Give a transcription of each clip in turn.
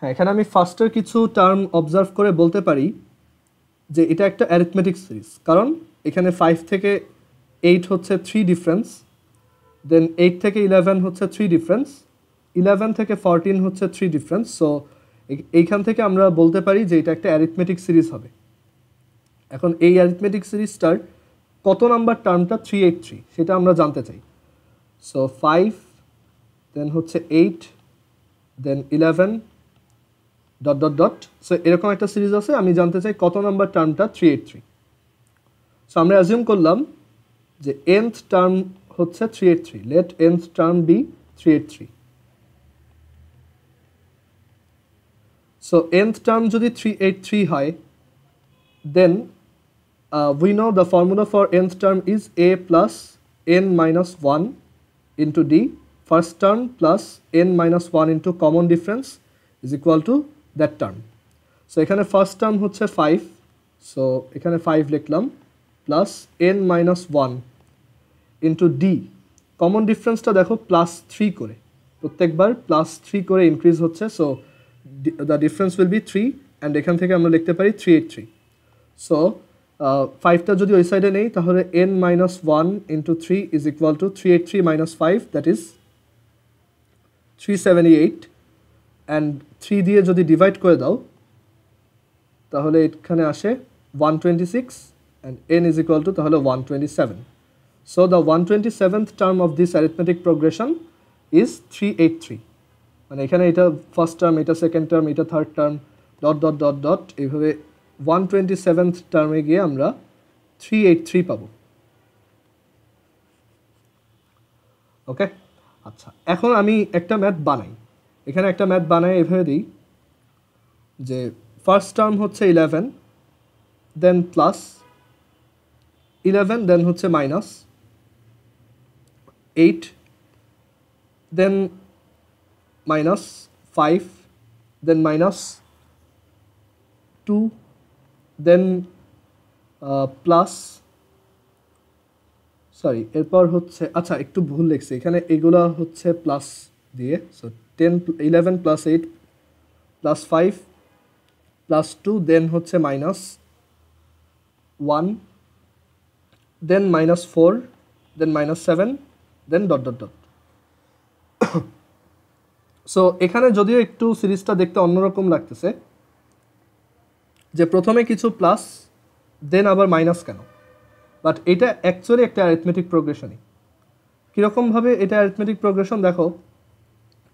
হ্যাঁ, এখানে আমি ফার্স্টের কিছু টার্ম অবজার্ভ করে বলতে পারি যে এটা একটা অ্যারিথমেটিক সিরিজ, কারণ এখানে 5 থেকে 8 হচ্ছে 3 ডিফারেন্স, দেন 8 থেকে 11 হচ্ছে 3 ডিফারেন্স, 11 থেকে 14 হচ্ছে 3 ডিফারেন্স। সো এইখান থেকে আমরা বলতে পারি যে এটা একটা অ্যারিথমেটিক সিরিজ হবে। এখন এই অ্যারিথমেটিক সিরিজটার কত নাম্বার টার্মটা 383 সেটা আমরা জানতে চাই। সো 5 দেন হচ্ছে 8 then 11 dot dot dot. So এরকম একটা সিরিজ আছে, আমি জানতে চাই কত নাম্বার টার্মটা 383। সো আমরা অ্যাজিউম করলাম যে nth টার্ম হচ্ছে 383, let nth term be 383। So nth term যদি 383 হয়, দেন we know the formula for nth term is a plus n minus 1 into d, first term plus n minus 1 into common difference is equal to that term. So এখানে first term হচ্ছে 5, so এখানে 5 লিখলাম, plus n minus 1 into d, common difference টা দেখো plus 3 করে, প্রত্যেকবার plus 3 করে increase হচ্ছে, so the difference will be 3 and এখান থেকে আমরা লিখতে পারি 383. So 5টা যদি ওই সাইডে নেই তাহলে n minus 1 into 3 is equal to 383 minus 5, that is 378, and 3 দিয়ে যদি ডিভাইড করে দাও তাহলে এখানে আসে 126 and n is equal to তাহলে 127. So the 127th term of this arithmetic progression is 383. মানে এখানে এটা ফার্স্ট টার্ম, এটা সেকেন্ড টার্ম, এটা third term, dot dot dot dot, এইভাবে 127th টার্মে গিয়ে আমরা 383 পাবো। ওকে, আচ্ছা, এখন আমি একটা ম্যাথ বানাই, এখানে একটা ম্যাথ বানাই এভাবে দিই যে ফার্স্ট টার্ম হচ্ছে 11, দেন প্লাস 11, দেন হচ্ছে minus 8, than minus 5, than minus 2, দেন প্লাস, সরি এরপর হচ্ছে, আচ্ছা একটু ভুল লিখছি এখানে, এগুলো হচ্ছে প্লাস দিয়ে, সো 10 11 প্লাস 8 প্লাস 5 প্লাস 2, দেন হচ্ছে minus 1, than minus 4, than minus 7, দেন ডট ডট ডট। সো এখানে যদিও একটু সিরিজটা দেখতে অন্যরকম লাগতেছে যে প্রথমে কিছু প্লাস দেন আবার মাইনাস কেন, বাট এটা অ্যাকচুয়ালি একটা অ্যারিথমেটিক প্রোগ্রেশনই। কীরকমভাবে এটা অ্যারিথমেটিক প্রোগ্রেশন দেখো,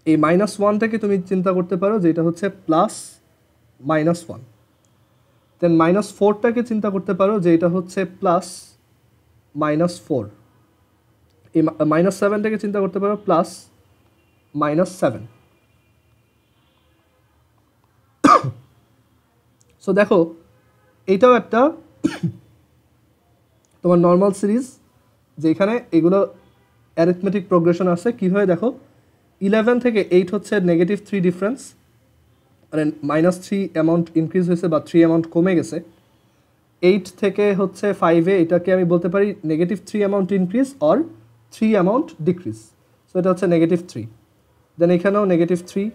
এই মাইনাস 1 থেকে তুমি চিন্তা করতে পারো যে এটা হচ্ছে প্লাস মাইনাস 1, দেন মাইনাস 4টাকে চিন্তা করতে পারো যে এটা হচ্ছে প্লাস মাইনাস 4, এই মাইনাস 7টাকে চিন্তা করতে পারো প্লাস মাইনাস 7। সো দেখো এইটাও একটা তোমার নর্মাল সিরিজ, যেখানে এগুলো অ্যারিথমেটিক প্রোগ্রেশন আছে। কীভাবে দেখো, 11 থেকে 8 হচ্ছে নেগেটিভ 3 ডিফারেন্স, মানে মাইনাস 3 অ্যামাউন্ট ইনক্রিজ হয়েছে বা 3 অ্যামাউন্ট কমে গেছে। 8 থেকে হচ্ছে 5-এ এটাকে আমি বলতে পারি negative 3 amount increase or 3 amount decrease, so এটা হচ্ছে নেগেটিভ 3। দেন এখানেও নেগেটিভ 3,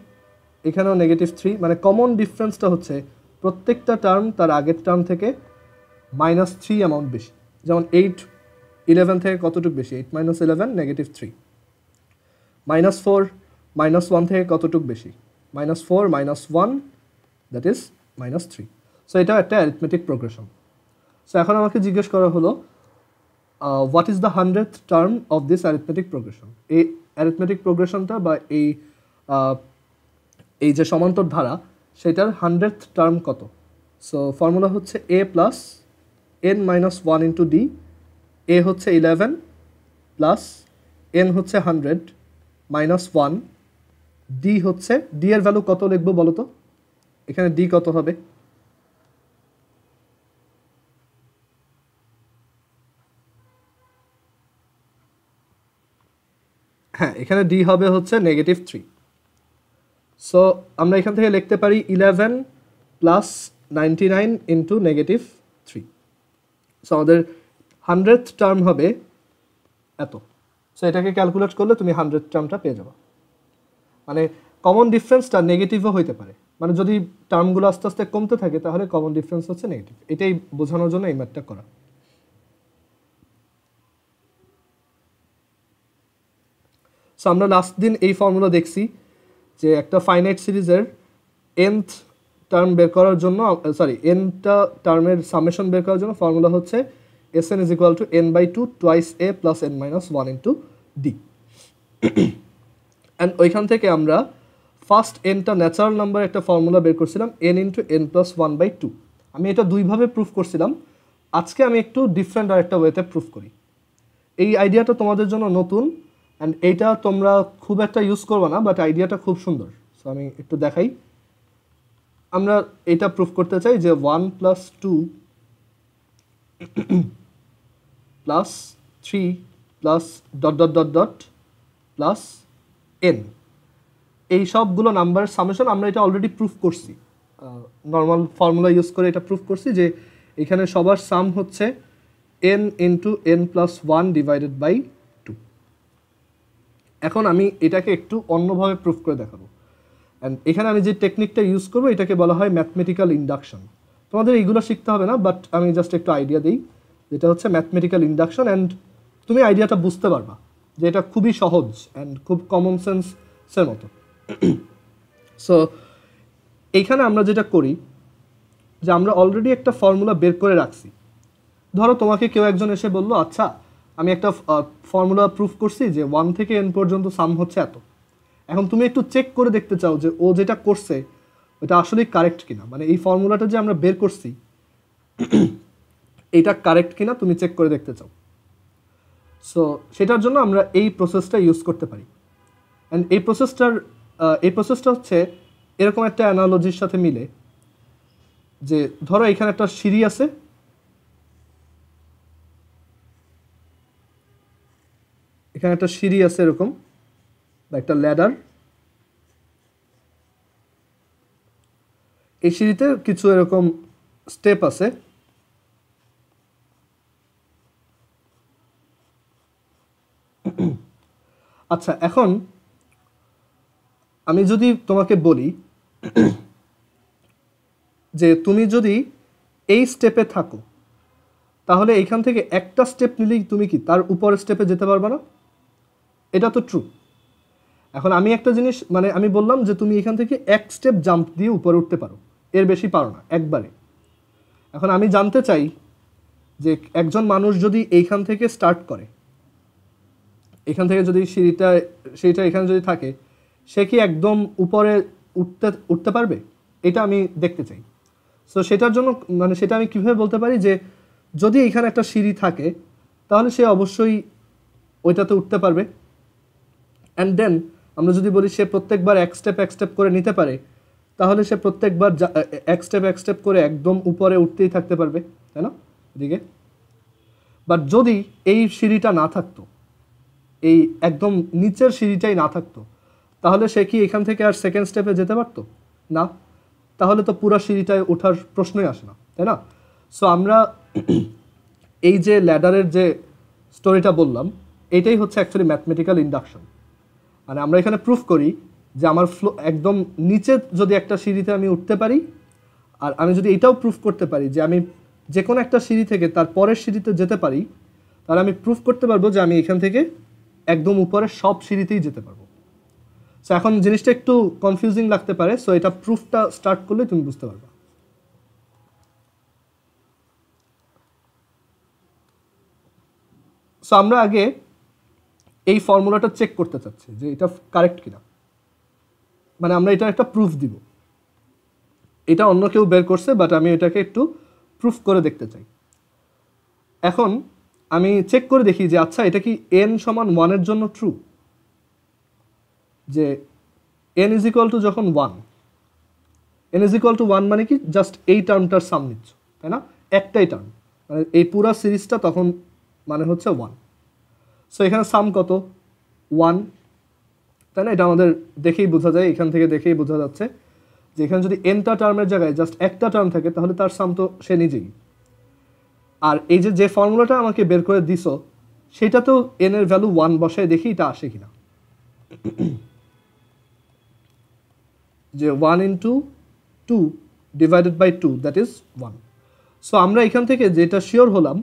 এখানেও নেগেটিভ 3, মানে কমন ডিফারেন্সটা হচ্ছে প্রত্যেকটা টার্ম তার আগের টার্ম থেকে মাইনাস 3 অ্যামাউন্ট বেশি। যেমন 8 11 থেকে কতটুকু বেশি, 8 মাইনাস 11 নেগেটিভ 3। মাইনাস 4 মাইনাস 1 থেকে কতটুকু বেশি, minus 4 minus 1, that is minus 3। So এটা একটা অ্যারিথমেটিক প্রোগ্রেশন। সো এখন আমাকে জিজ্ঞেস করা হলো what is the 100th term of this arithmetic progression. এই অ্যারিথমেটিক প্রোগ্রেশনটা বা এই যে সমান্তর ধারা সেটার 100th টার্ম কত। সো ফর্মুলা হচ্ছে a plus n minus 1 into d. A হচ্ছে 11 প্লাস n হচ্ছে 100 মাইনাস 1, ডি হচ্ছে, ডি এর ভ্যালু কত লিখবো বলো তো, এখানে ডি কত হবে? হ্যাঁ, এখানে ডি হবে হচ্ছে নেগেটিভ 3। সো আমরা এখান থেকে লিখতে পারি 11 প্লাস 99 ইন্টু নেগেটিভ 3। সো আমাদের 100th টার্ম হবে এত। সো এটাকে ক্যালকুলেট করলে তুমি 100th টার্মটা পেয়ে যাবে। মানে কমন ডিফারেন্সটা নেগেটিভও হইতে পারে, মানে যদি টার্মগুলো আস্তে আস্তে কমতে থাকে তাহলে কমন ডিফারেন্স হচ্ছে নেগেটিভ। এটাই বোঝানোর জন্য এই ম্যাথটা করা। সো আমরা লাস্ট দিন এই ফর্মুলা দেখছি যে একটা ফাইনাইট সিরিজের nth টার্ম বের করার জন্য, nটা টার্মের সামেশন বের করার জন্য ফর্মুলা হচ্ছে Sn is equal to n/2 twice a plus n minus 1 into d। And ওইখান থেকে আমরা ফার্স্ট nটা ন্যাচারাল নাম্বার একটা ফর্মুলা বের করছিলাম n into n plus 1/2। আমি এটা দুইভাবে প্রুফ করছিলাম, আজকে আমি একটু ডিফারেন্ট আর একটা ওয়েতে প্রুফ করি। এই আইডিয়াটা তোমাদের জন্য নতুন অ্যান্ড এইটা তোমরা খুব একটা ইউজ করবে না, বাট আইডিয়াটা খুব সুন্দর। সো আমি একটু দেখাই। আমরা এটা প্রুফ করতে চাই যে 1 + 2 + 3 + ... প্লাস n, এই সবগুলো নাম্বার সামেশন আমরা এটা অলরেডি প্রুফ করছি, নর্মাল ফর্মুলা ইউজ করে এটা প্রুফ করছি যে এখানে সবার সাম হচ্ছে n into n plus 1 divided by 2। এখন আমি এটাকে একটু অন্যভাবে প্রুফ করে দেখাবো, অ্যান্ড এখানে আমি যে টেকনিকটা ইউজ করবো এটাকে বলা হয় ম্যাথমেটিক্যাল ইন্ডাকশন। তোমাদের এইগুলো শিখতে হবে না, বাট আমি জাস্ট একটু আইডিয়া দিই, যেটা হচ্ছে ম্যাথমেটিক্যাল ইন্ডাকশন, অ্যান্ড তুমি আইডিয়াটা বুঝতে পারবা যে এটা খুবই সহজ অ্যান্ড খুব কমন সেন্সের মতো। সো এইখানে আমরা যেটা করি যে আমরা অলরেডি একটা ফর্মুলা বের করে রাখছি। ধরো তোমাকে কেউ একজন এসে বললো, আচ্ছা আমি একটা ফর্মুলা প্রুফ করছি যে 1 থেকে n পর্যন্ত সাম হচ্ছে এত। এখন তুমি একটু চেক করে দেখতে চাও যে ও যেটা করছে ওটা আসলেই কারেক্ট কিনা, মানে এই ফর্মুলাটা যে আমরা বের করছি এটা কারেক্ট কিনা তুমি চেক করে দেখতে চাও। সো সেটার জন্য আমরা এই প্রসেসটা ইউজ করতে পারি। অ্যান্ড এই প্রসেসটা হচ্ছে এরকম একটা অ্যানালজির সাথে মিলে, যে ধরো এখানে একটা সিঁড়ি আছে, এখানে একটা সিঁড়ি আছে এরকম, বা একটা ল্যাডার। এই সিঁড়িতে কিছু এরকম স্টেপ আছে, আচ্ছা এখন আমি যদি তোমাকে বলি যে তুমি যদি এই স্টেপে থাকো তাহলে এইখান থেকে একটা স্টেপ নিলেই তুমি কি তার উপরের স্টেপে যেতে পারবে না? এটা তো ট্রু। এখন আমি একটা জিনিস, মানে আমি বললাম যে তুমি এখান থেকে এক স্টেপ জাম্প দিয়ে উপরে উঠতে পারো, এর বেশি পারো না একবারে। এখন আমি জানতে চাই যে একজন মানুষ যদি এইখান থেকে স্টার্ট করে, এখান থেকে যদি সিঁড়িটা এখানে যদি থাকে, সে কি একদম উপরে উঠতে পারবে? এটা আমি দেখতে চাই। সো সেটার জন্য মানে সেটা আমি কীভাবে বলতে পারি যে যদি এখানে একটা সিঁড়ি থাকে তাহলে সে অবশ্যই ওইটাতে উঠতে পারবে। অ্যান্ড দেন আমরা যদি বলি সে প্রত্যেকবার এক স্টেপ করে নিতে পারে, তাহলে সে প্রত্যেকবার এক স্টেপ করে একদম উপরে উঠতেই থাকতে পারবে, তাই না? এদিকে বাট যদি এই সিঁড়িটা না থাকতো, এই একদম নিচের সিঁড়িটাই না থাকতো, তাহলে সে কি এখান থেকে আর সেকেন্ড স্টেপে যেতে পারতো না? তাহলে তো পুরো সিঁড়িটায় ওঠার প্রশ্নই আসে না, তাই না? সো আমরা এই যে ল্যাডারের যে স্টোরিটা বললাম, এটাই হচ্ছে অ্যাকচুয়ালি ম্যাথমেটিক্যাল ইন্ডাকশন। মানে আমরা এখানে প্রুফ করি যে আমার একদম নিচে যদি একটা সিঁড়িতে আমি উঠতে পারি, আর আমি যদি এটাও প্রুফ করতে পারি যে আমি যে কোনো একটা সিঁড়ি থেকে তার পরের সিঁড়িতে যেতে পারি, তাহলে আমি প্রুফ করতে পারবো যে আমি এখান থেকে একদম উপরে সব সিঁড়িতেই যেতে পারবো। সো এখন জিনিসটা একটু কনফিউজিং লাগতে পারে, সো এটা প্রুফটা স্টার্ট করলে তুমি বুঝতে পারবে। সো আমরা আগে এই ফর্মুলাটা চেক করতে চাচ্ছি যে এটা কারেক্ট কিনা, মানে আমরা এটা একটা প্রুফ দিব। এটা অন্য কেউ বের করছে, বাট আমি এটাকে একটু প্রুফ করে দেখতে চাই। এখন আমি চেক করে দেখি যে আচ্ছা এটা কি n সমান 1 এর জন্য ট্রু, যে n ইজ ইকুয়াল টু যখন 1, n ইজ ইকুয়াল টু 1 মানে কি জাস্ট এই টার্মটার সাম নিচ্ছ, তাই না? একটাই টার্ম, মানে এই পুরো সিরিজটা তখন মানে হচ্ছে 1। সো এখানে সাম কত? 1, তাই না? এটা আমাদের দেখেই বোঝা যায়, এখান থেকে দেখেই বোঝা যাচ্ছে যে এখানে যদি nটা টার্মের জায়গায় জাস্ট একটা টার্ম থাকে তাহলে তার সাম তো সে নিজেই। আর এই যে ফর্মুলাটা আমাকে বের করে দিছো সেটাতেও n এর ভ্যালু 1 বসায় দেখি এটা আসে কিনা। যে 1 into 2 divided by 2 that is 1। So আমরা এখান থেকে যেটা শিওর হলাম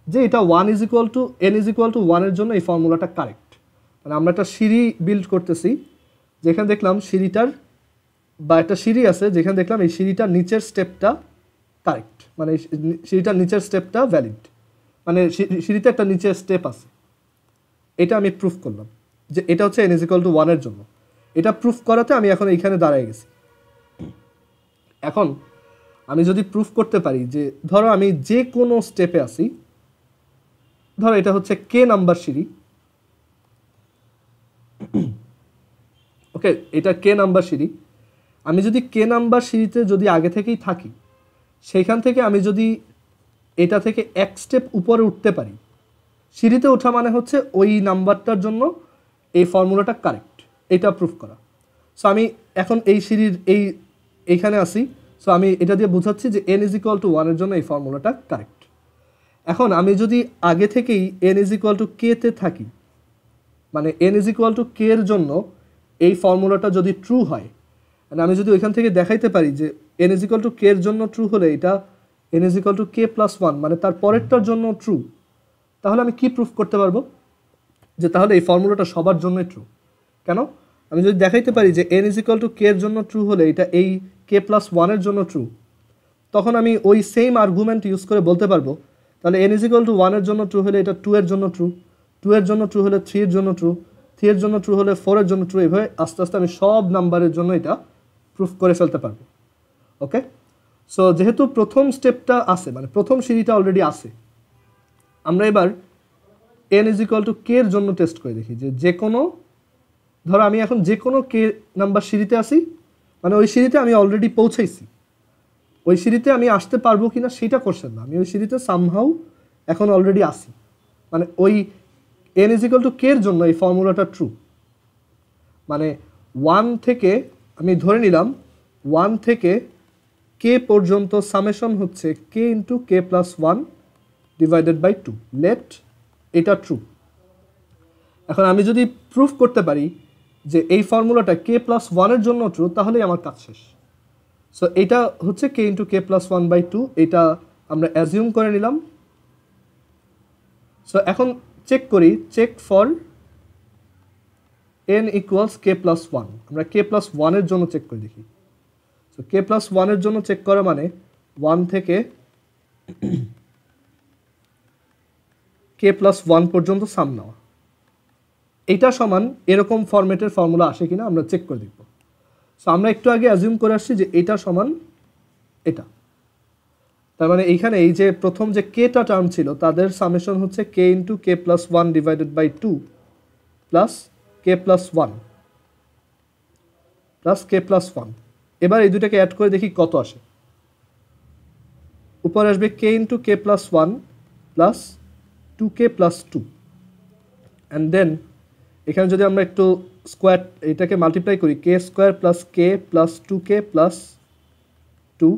যে এটা 1 is equal to n is equal to 1 এর জন্য এই ফর্মুলাটা কারেক্ট। মানে আমরা একটা সিঁড়ি বিল্ড করতেছি, যেখানে দেখলাম সিঁড়িটার বা একটা সিঁড়ি আছে যেখানে দেখলাম এই সিঁড়িটার নিচের স্টেপটা কারেক্ট, মানে সিঁড়িটার নিচের স্টেপটা ভ্যালিড, মানে সিঁড়িতে একটা নিচের স্টেপ আছে। এটা আমি প্রুফ করলাম যে এটা হচ্ছে n ইজ ইকুয়াল টু 1 এর জন্য। এটা প্রুফ করাতে আমি এখন এইখানে দাঁড়ায় গেছি। এখন আমি যদি প্রুফ করতে পারি যে ধরো আমি যে কোনো স্টেপে আসি, ধরো এটা হচ্ছে কে নাম্বার সিঁড়ি, ওকে এটা কে নাম্বার সিঁড়ি, আমি যদি কে নাম্বার সিঁড়িতে যদি আগে থেকেই থাকি, সেইখান থেকে আমি যদি এটা থেকে এক স্টেপ উপরে উঠতে পারি, সিঁড়িতে ওঠা মানে হচ্ছে ওই নাম্বারটার জন্য এই ফর্মুলাটা কারেক্ট, এটা প্রুফ করা। সো আমি এখন এই সিঁড়ির এইখানে আসি, সো আমি এটা দিয়ে বোঝাচ্ছি যে n ইজ ইকুয়াল টু 1 এর জন্য এই ফর্মুলাটা কারেক্ট। এখন আমি যদি আগে থেকেই n ইজ ইকুয়াল টু কে তে থাকি, মানে n ইজ ইকুয়াল টু কে এর জন্য এই ফর্মুলাটা যদি ট্রু হয়, মানে আমি যদি ওইখান থেকে দেখাইতে পারি যে n ইজ ইকুয়াল টু কে এর জন্য ট্রু হলে এটা n is equal two K plus 1 মানে তার পরেরটার জন্য ট্রু, তাহলে আমি কি প্রুফ করতে পারবো যে তাহলে এই ফর্মুলাটা সবার জন্যই ট্রু। কেন? আমি যদি দেখাইতে পারি যে n ইজ ইকুয়াল টু কে এর জন্য ট্রু হলে এটা এই কে প্লাস 1 এর জন্য ট্রু, তখন আমি ওই সেম আর্গুমেন্ট ইউজ করে বলতে পারবো তাহলে n ইজ ইকুয়াল টু 1 এর জন্য ট্রু হলে এটা 2 এর জন্য ট্রু, 2 এর জন্য ট্রু হলে 3 এর জন্য ট্রু, 3 এর জন্য ট্রু হলে 4 এর জন্য ট্রু, এভাবে আস্তে আস্তে আমি সব নাম্বারের জন্য এটা প্রুফ করে ফেলতে পারবো। ওকে, সো যেহেতু প্রথম স্টেপটা আছে, মানে প্রথম সিঁড়িটা অলরেডি আছে, আমরা এবার n ইজ ইকুয়াল টু কে এর জন্য টেস্ট করে দেখি যে কোনো, ধরো আমি এখন যে কোনো কে নাম্বার সিঁড়িতে আসি, মানে ওই সিঁড়িতে আমি অলরেডি পৌঁছাইছি, ওই সিঁড়িতে আমি আসতে পারবো কিনা সেটা কোশ্চেন না, আমি ওই সিঁড়িতে সামহাউ এখন অলরেডি আসি, মানে ওই n ইজ ইকুয়াল টু কে এর জন্য এই ফর্মুলাটা ট্রু। মানে 1 থেকে আমি ধরে নিলাম 1 থেকে কে পর্যন্ত সামেশন হচ্ছে k into k plus 1 divided by 2, let এটা ট্রু। এখন আমি যদি প্রুফ করতে পারি যে এই ফর্মুলাটা কে প্লাস 1 এর জন্য ট্রু, তাহলেই আমার কাজ শেষ। সো এটা হচ্ছে k into k plus 1 by 2, এটা আমরা অ্যাজিউম করে নিলাম। সো এখন চেক করি, check for n equals k plus 1, আমরা কে প্লাস 1 এর জন্য চেক করে দেখি। সো কে প্লাস 1 এর জন্য চেক করা মানে 1 থেকে কে প্লাস 1 পর্যন্ত সাম নেওয়া, এটা সমান এরকম ফরম্যাটের ফর্মুলা আসে কিনা আমরা চেক করে দেখব। সো আমরা একটু আগে অ্যাজিউম করে আসছি যে এটা সমান এটা, তার মানে এইখানে এই যে প্রথম যে কেটা টার্ম ছিল তাদের সামেশন হচ্ছে k into k plus 1 divided by 2 plus k plus 1 plus k plus 1। এবার এই দুটাকে অ্যাড করে দেখি কত আসে। উপরে আসবে k into k plus 1 plus 2k plus 2, and then এখানে যদি আমরা একটু স্কোয়ার এটাকে মাল্টিপ্লাই করি, k square plus k plus 2k plus 2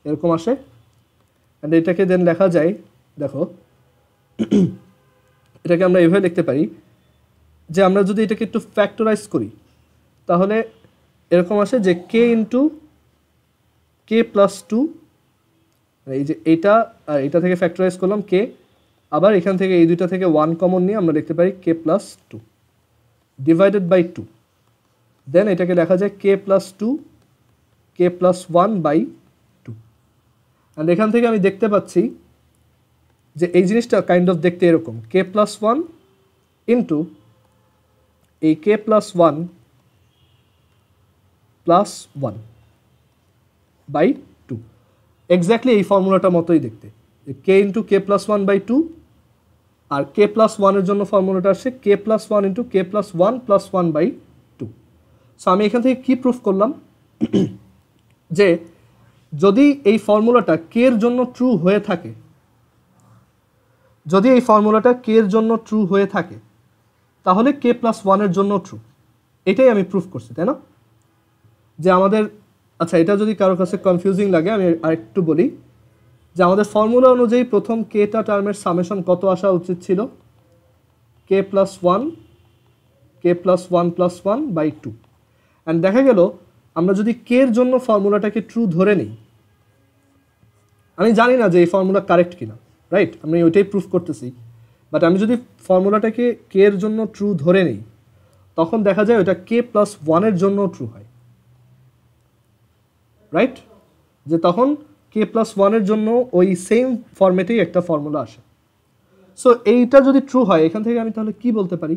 এরকম আসে। অ্যান্ড এটাকে দেন লেখা যায়, দেখো এটাকে আমরা এভাবে লিখতে পারি যে আমরা যদি এটাকে একটু ফ্যাক্টরাইজ করি তাহলে এরকম আসে যে কে ইন্টু কে প্লাস 2, এই যে এইটা আর এটা থেকে ফ্যাক্টরাইজ করলাম কে, আবার এখান থেকে এই দুইটা থেকে 1 কমন নিয়ে আমরা লিখতে পারি k plus 2 divided by 2, then এটাকে লেখা যায় k plus 2 k plus 1 by 2। And এখান থেকে আমি দেখতে পাচ্ছি যে এই জিনিসটা কাইন্ড অফ দেখতে এরকম, কে প্লাস 1 ইন্টু এই k plus 1 plus 1 by 2, exactly এই ফর্মুলাটার মতোই দেখতে, k into k plus 1 by 2, আর কে প্লাস 1 এর জন্য ফর্মুলাটা আসছে k plus 1 into k plus 1 plus 1 by 2। So আমি এখান থেকে কি প্রুফ করলাম যে যদি এই ফর্মুলাটা কে এর জন্য ট্রু হয়ে থাকে, যদি এই ফর্মুলাটা কে এর জন্য ট্রু হয়ে থাকে তাহলে কে প্লাস 1 এর জন্য ট্রু, এটাই আমি প্রুফ করছি, তাই না? যে আমাদের, আচ্ছা এটা যদি কারোর কাছে কনফিউজিং লাগে আমি আরেকটু বলি যে আমাদের ফর্মুলা অনুযায়ী প্রথম কেটা টার্মের সামেশন কত আসা উচিত ছিল, k plus 1 k plus 1 plus 1 by 2। And দেখা গেল আমরা যদি কে এর জন্য ফর্মুলাটাকে ট্রু ধরে নিই, আমি জানি না যে এই ফর্মুলা কারেক্ট কিনা, রাইট, আমি ওইটাই প্রুফ করতেছি, বাট আমি যদি ফর্মুলাটাকে কে এর জন্য ট্রু ধরে নিই, তখন দেখা যায় ওটা কে প্লাস ওয়ানের জন্য ট্রু হয়, রাইট, যে তখন কে প্লাস ওয়ানের জন্য ওই সেম ফর্মেটেই একটা ফর্মুলা আসে। সো এইটা যদি ট্রু হয়, এখান থেকে আমি তাহলে কি বলতে পারি?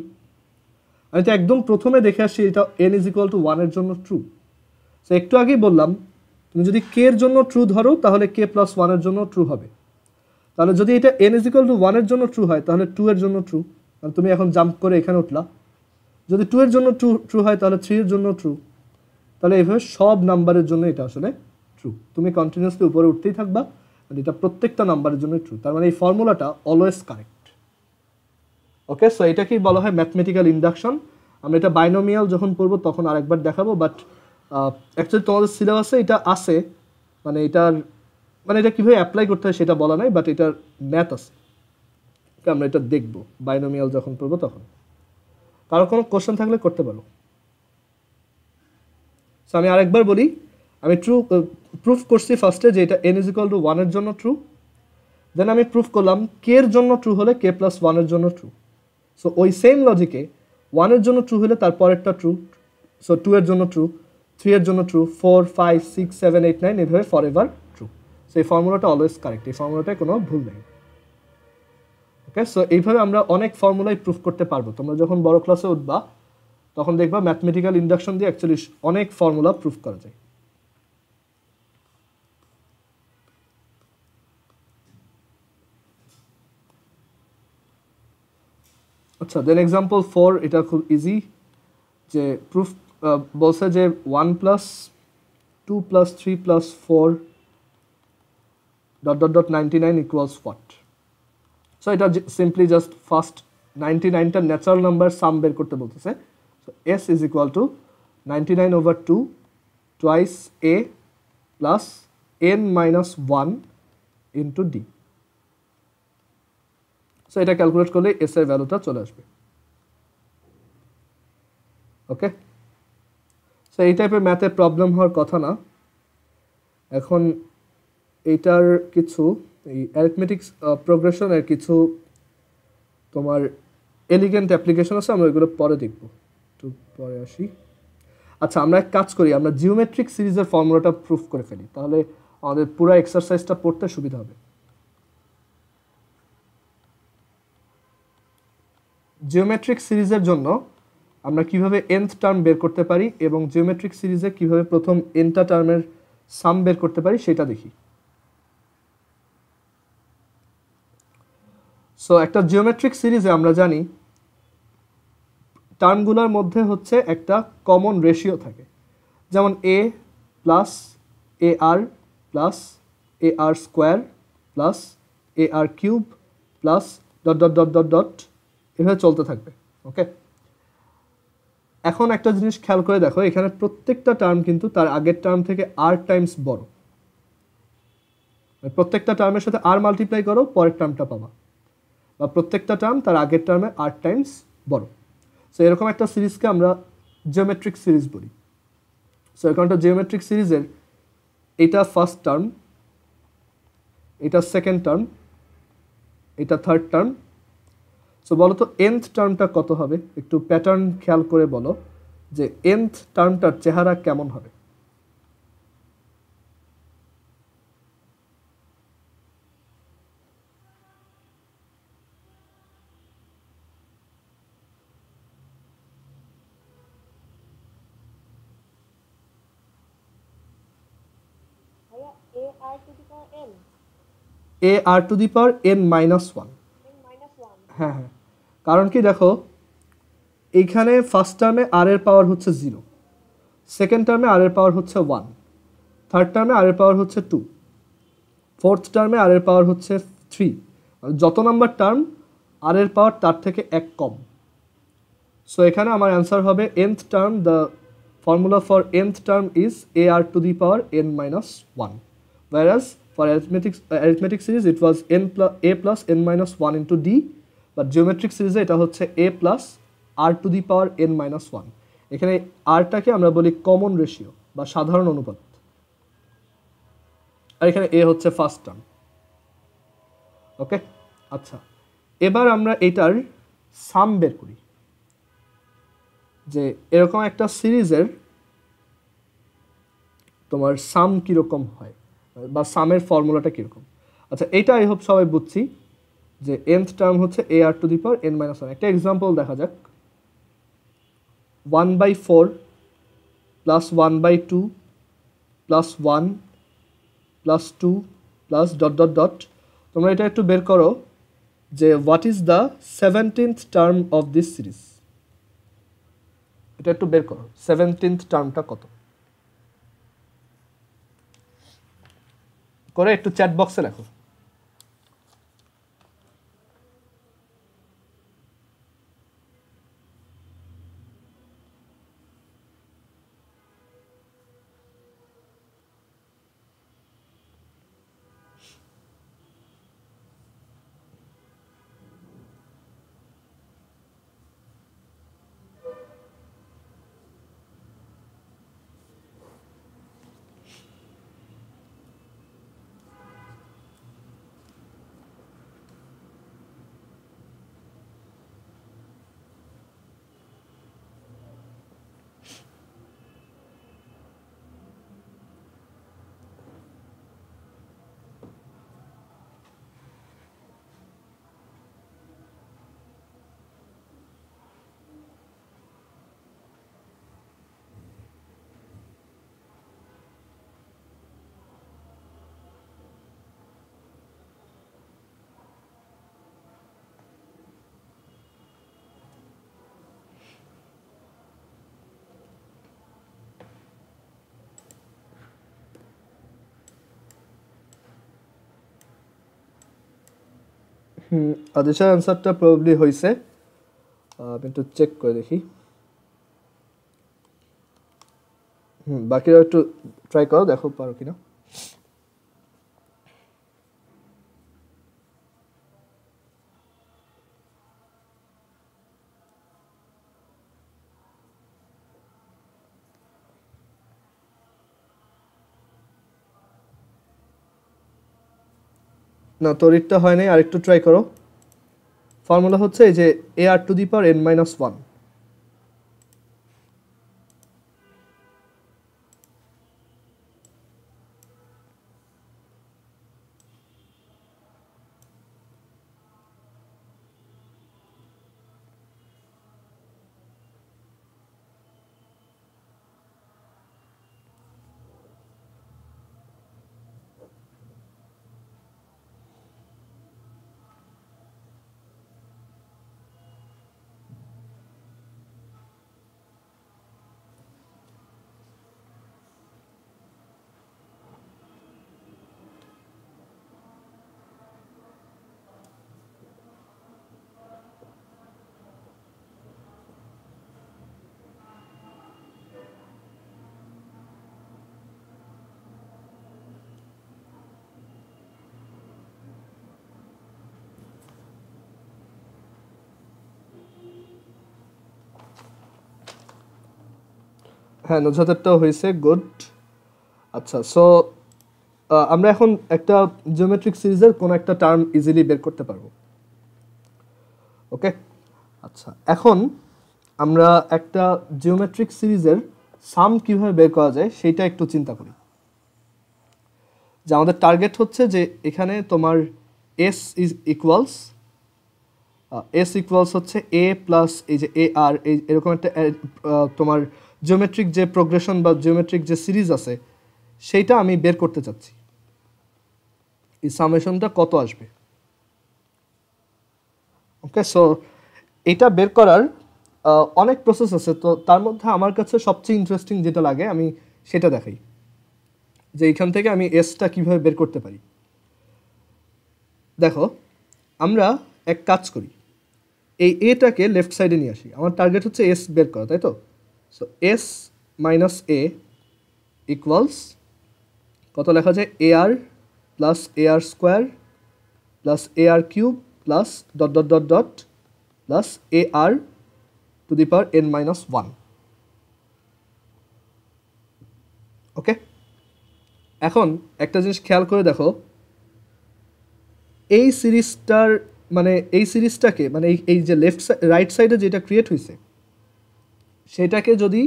আমি তো একদম প্রথমে দেখে আসছি এটা n ইজ ইকুয়াল টু ওয়ানের জন্য ট্রু। সো একটু আগেই বললাম তুমি যদি কে এর জন্য ট্রু ধরো তাহলে কে প্লাস ওয়ানের জন্য ট্রু হবে। তাহলে যদি এটা n ইজ ইকুয়াল টু ওয়ানের জন্য ট্রু হয় তাহলে 2 এর জন্য ট্রু, কারণ তুমি এখন জাম্প করে এখানে উঠলা। যদি 2 এর জন্য ট্রু হয় তাহলে 3 এর জন্য ট্রু। তাহলে এইভাবে সব নাম্বারের জন্য এটা আসলে ট্রু। তুমি কন্টিনিউয়াসলি উপরে উঠতেই থাকবা, এটা প্রত্যেকটা নাম্বারের জন্য ট্রু। তার মানে এই ফর্মুলাটা অলওয়েজ কারেক্ট। ওকে, সো এটাকেই বলা হয় ম্যাথমেটিক্যাল ইন্ডাকশন। আমরা এটা বাইনোমিয়াল যখন পড়বো তখন আরেকবার দেখাবো, বাট অ্যাকচুয়ালি তোমাদের সিলেবাসে এটা আছে, মানে এটা কীভাবে অ্যাপ্লাই করতে হয় সেটা বলা নাই, বাট এটার ম্যাথ আছে, আমরা এটা দেখবো বাইনোমিয়াল যখন পড়বো তখন। কারো কোনো কোশ্চেন থাকলে করতে পারো। সো আমি আরেকবার বলি, আমি প্রুফ করছি ফার্স্টে যে এটা n ইজ ইকুয়াল টু ওয়ানের জন্য ট্রু, দেন আমি প্রুফ করলাম কে এর জন্য ট্রু হলে কে প্লাস ওয়ানের জন্য ট্রু। সো ওই সেম লজিকে ওয়ানের জন্য ট্রু হলে তার পরেরটা ট্রু, সো 2 এর জন্য ট্রু, 3 এর জন্য ট্রু, 4, 5, 6, 7, 8, 9 এভাবে ফর এভার ট্রু। সো এই ফর্মুলাটা অলওয়েজ কারেক্ট, এই ফর্মুলাটায় কোনো ভুল নেই। ওকে, সো এইভাবে আমরা অনেক ফর্মুলাই প্রুফ করতে পারবো। তোমরা যখন বড় ক্লাসে উঠবা তখন দেখবা ম্যাথমেটিক্যাল ইন্ডাকশন দিয়ে অ্যাকচুয়ালি অনেক ফর্মুলা প্রুফ করা যায়। আচ্ছা, দেন এক্সাম্পল 4, এটা খুব ইজি, যে প্রুফ বলছে যে 1 plus 2 plus 3 plus 4 dot dot dot 99 equals what. So এটা সিম্পলি জাস্ট ফার্স্ট 99টা ন্যাচারাল নাম্বার সাম বের করতে বলতেছে। So s is equal to 99/2 twice a plus n minus 1 into d. So এটা ক্যালকুলেট করলে এস এর ভ্যালুটা চলে আসবে। ওকে, সো এই টাইপের ম্যাথের প্রবলেম হওয়ার কথা না। এখন এইটার কিছু এই অ্যারিথমেটিক্স প্রোগ্রেশনের কিছু তোমার এলিগেন্ট অ্যাপ্লিকেশন আছে, আমরা ওইগুলো পরে দেখব, একটু পরে আসি। আচ্ছা, আমরা এক কাজ করি, আমরা জিওমেট্রিক সিরিজের ফর্মুলাটা প্রুফ করে ফেলি, তাহলে আমাদের পুরো এক্সারসাইজটা পড়তে সুবিধা হবে। জিওমেট্রিক সিরিজের জন্য আমরা কিভাবে nth টার্ম বের করতে পারি এবং জিওমেট্রিক সিরিজে কিভাবে প্রথম nটা টার্মের সাম বের করতে পারি সেটা দেখি। সো একটা জিওমেট্রিক সিরিজে আমরা জানি টার্মগুলোর মধ্যে হচ্ছে একটা কমন রেশিও থাকে, যেমন a plus ar plus ar square plus ar cube plus dot dot dot dot dot এভাবে চলতে থাকবে। ওকে, এখন একটা জিনিস খেয়াল করে দেখো, এখানে প্রত্যেকটা টার্ম কিন্তু তার আগের টার্ম থেকে r টাইমস বড়। প্রত্যেকটা টার্মের সাথে r মাল্টিপ্লাই করো, পরের টার্মটা পাবা, বা প্রত্যেকটা টার্ম তার আগের টার্মে r টাইমস বড়। সো এরকম একটা সিরিজকে আমরা জিওমেট্রিক সিরিজ বলি। সো এরকম একটা জিওমেট্রিক সিরিজের এটা ফার্স্ট টার্ম, এটা সেকেন্ড টার্ম, এটা থার্ড টার্ম। সো বলো তো nth টার্মটা কত হবে? একটু প্যাটার্ন খেয়াল করে বলো যে nth টার্মটার চেহারা কেমন হবে। ar to the power n minus 1। হ্যাঁ হ্যাঁ, কারণ কি দেখো, এইখানে ফার্স্ট টার্মে আর এর পাওয়ার হচ্ছে 0, সেকেন্ড টার্মে আর এর পাওয়ার হচ্ছে 1, থার্ড টার্মে আর এর পাওয়ার হচ্ছে 2, ফোর্থ টার্মে আর এর পাওয়ার হচ্ছে 3। যত নাম্বার টার্ম আর এর পাওয়ার তার থেকে এক কম। সো এখানে আমার অ্যান্সার হবে nth term, the formula for nth term is ar to the power n minus 1, whereas for arithmetic series it was a plus n minus 1 into d, but geometric series এটা হচ্ছে a plus r to the power n minus 1। এখানে rটাকে আমরা বলি common ratio. বা সাধারণ অনুপাত, আর এখানে এ হচ্ছে ফার্স্ট টার্ম। ওকে, আচ্ছা, এবার আমরা এটার সাম বের করি, যে এরকম একটা সিরিজের তোমার সাম কীরকম হয় বা সামের ফর্মুলাটা কীরকম। আচ্ছা, এইটা আই হোপ সবাই বুঝছি যে nth টার্ম হচ্ছে a r to the power n minus 1। একটা এক্সাম্পল দেখা যাক, 1/4 plus 1/2 plus 1 plus 2 plus dot dot dot. তোমরা এটা একটু বের করো যে what is the 17th term of this series. এটা একটু বের করো, 17th টার্মটা কত করে একটু চ্যাট বক্সে লেখো। আদেশের অ্যান্সারটা প্রবাবলি হয়েছে, আমি একটু চেক করে দেখি। বাকিরা একটু ট্রাই করো, দেখো পারো কিনা। না, তরিরটা হয় নাই, আরেকটু ট্রাই করো। ফর্মুলা হচ্ছে এই যে a r to the power n minus 1। হ্যাঁ, নুজহাতেরটাও হয়েছে, গুড। আচ্ছা, সো আমরা এখন একটা জিওমেট্রিক সিরিজের কোনো একটা টার্ম ইজিলি বের করতে পারবো। ওকে, আচ্ছা, এখন আমরা একটা জিওমেট্রিক সিরিজের সাম কিভাবে বের করা যায় সেইটা একটু চিন্তা করি। যে আমাদের টার্গেট হচ্ছে যে এখানে তোমার এস ইকুয়ালস হচ্ছে এ প্লাস এই যে এ আর, এই এরকম একটা তোমার জিওমেট্রিক যে প্রোগ্রেশন বা জিওমেট্রিক যে সিরিজ আছে সেইটা আমি বের করতে চাচ্ছি। এই সামেশনটা কত আসবে? ওকে, সো এটা বের করার অনেক প্রসেস আছে, তো তার মধ্যে আমার কাছে সবচেয়ে ইন্টারেস্টিং যেটা লাগে আমি সেটা দেখাই, যে এইখান থেকে আমি এসটা কিভাবে বের করতে পারি। দেখো, আমরা এক কাজ করি, এই এটাকে লেফট সাইডে নিয়ে আসি। আমার টার্গেট হচ্ছে এস বের করা, তাই তো? So s minus a equals কত লেখা যায়? A r plus a r square plus a r cube plus dot dot dot dot plus a r to the power n minus 1। Okay, এখন একটা জিনিস খেয়াল করে দেখো, এই সিরিজটার মানে এই সিরিজটাকে মানে এই যে রাইট সাইডে যেটা ক্রিয়েট হয়েছে সেটাকে যদি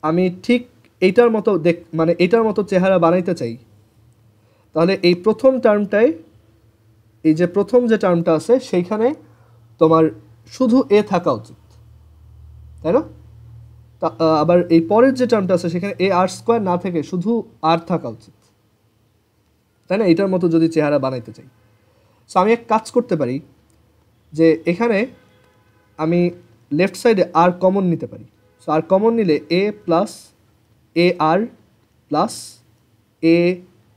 আমি ঠিক এইটার মতো মানে এইটার মতো চেহারা বানাইতে চাই, তাহলে এই প্রথম টার্মটায় এই যে প্রথম যে টার্মটা আছে সেইখানে তোমার শুধু এ থাকা উচিত, তাই না? আবার এই পরের যে টার্মটা আছে সেখানে এ আর স্কোয়ার না থেকে শুধু আর থাকা উচিত, তাই না? এটার মতো যদি চেহারা বানাইতে চাই, সো আমি এক কাজ করতে পারি যে এখানে আমি লেফট সাইডে আর কমন নিতে পারি। সো আর কমন নিলে এ plus a r plus a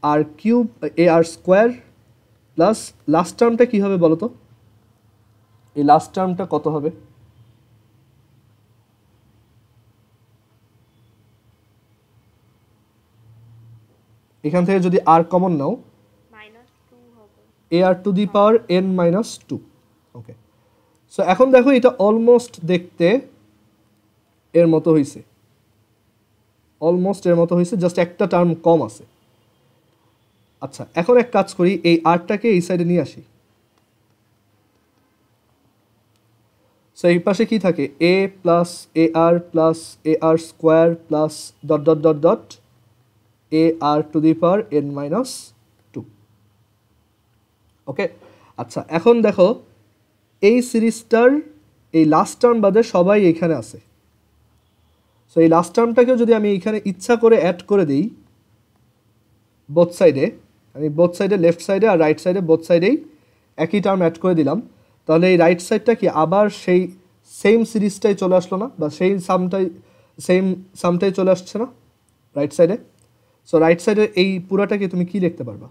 r cube A r square plus last টার্মটা কী হবে বলো তো? এই লাস্ট টার্মটা কত হবে? এখান থেকে যদি আর কমন নাও a r to the power n minus two. Okay, so এখন দেখো এটা অলমোস্ট দেখতে এর মতো হয়েছে, অলমোস্ট এর মতো হয়েছে, জাস্ট একটা টার্ম কম আছে। আচ্ছা, এখন এক কাজ করি, এই আরটাকে এই সাইডে নিয়ে আসি। সো এই পাশে কি থাকে? A plus a r square plus dot dot dot dot a r to the power n minus two. Okay, আচ্ছা এখন দেখো এই সিরিজটার এই লাস্ট টার্ম বাদে সবাই এখানে আছে। সো এই লাস্ট টার্মটাকেও যদি আমি এখানে ইচ্ছা করে অ্যাড করে দিই বোথ সাইডে, আমি বোথ সাইডে লেফট সাইডে আর রাইট সাইডে বোথ সাইডেই একই টার্ম অ্যাড করে দিলাম, তাহলে এই রাইট সাইডটা কি আবার সেই সেম সিরিজটাই চলে আসলো না, বা সেই সামটাই চলে আসছে না রাইট সাইডে? সো রাইট সাইডের এই পুরাটাকে তুমি কি লিখতে পারবা?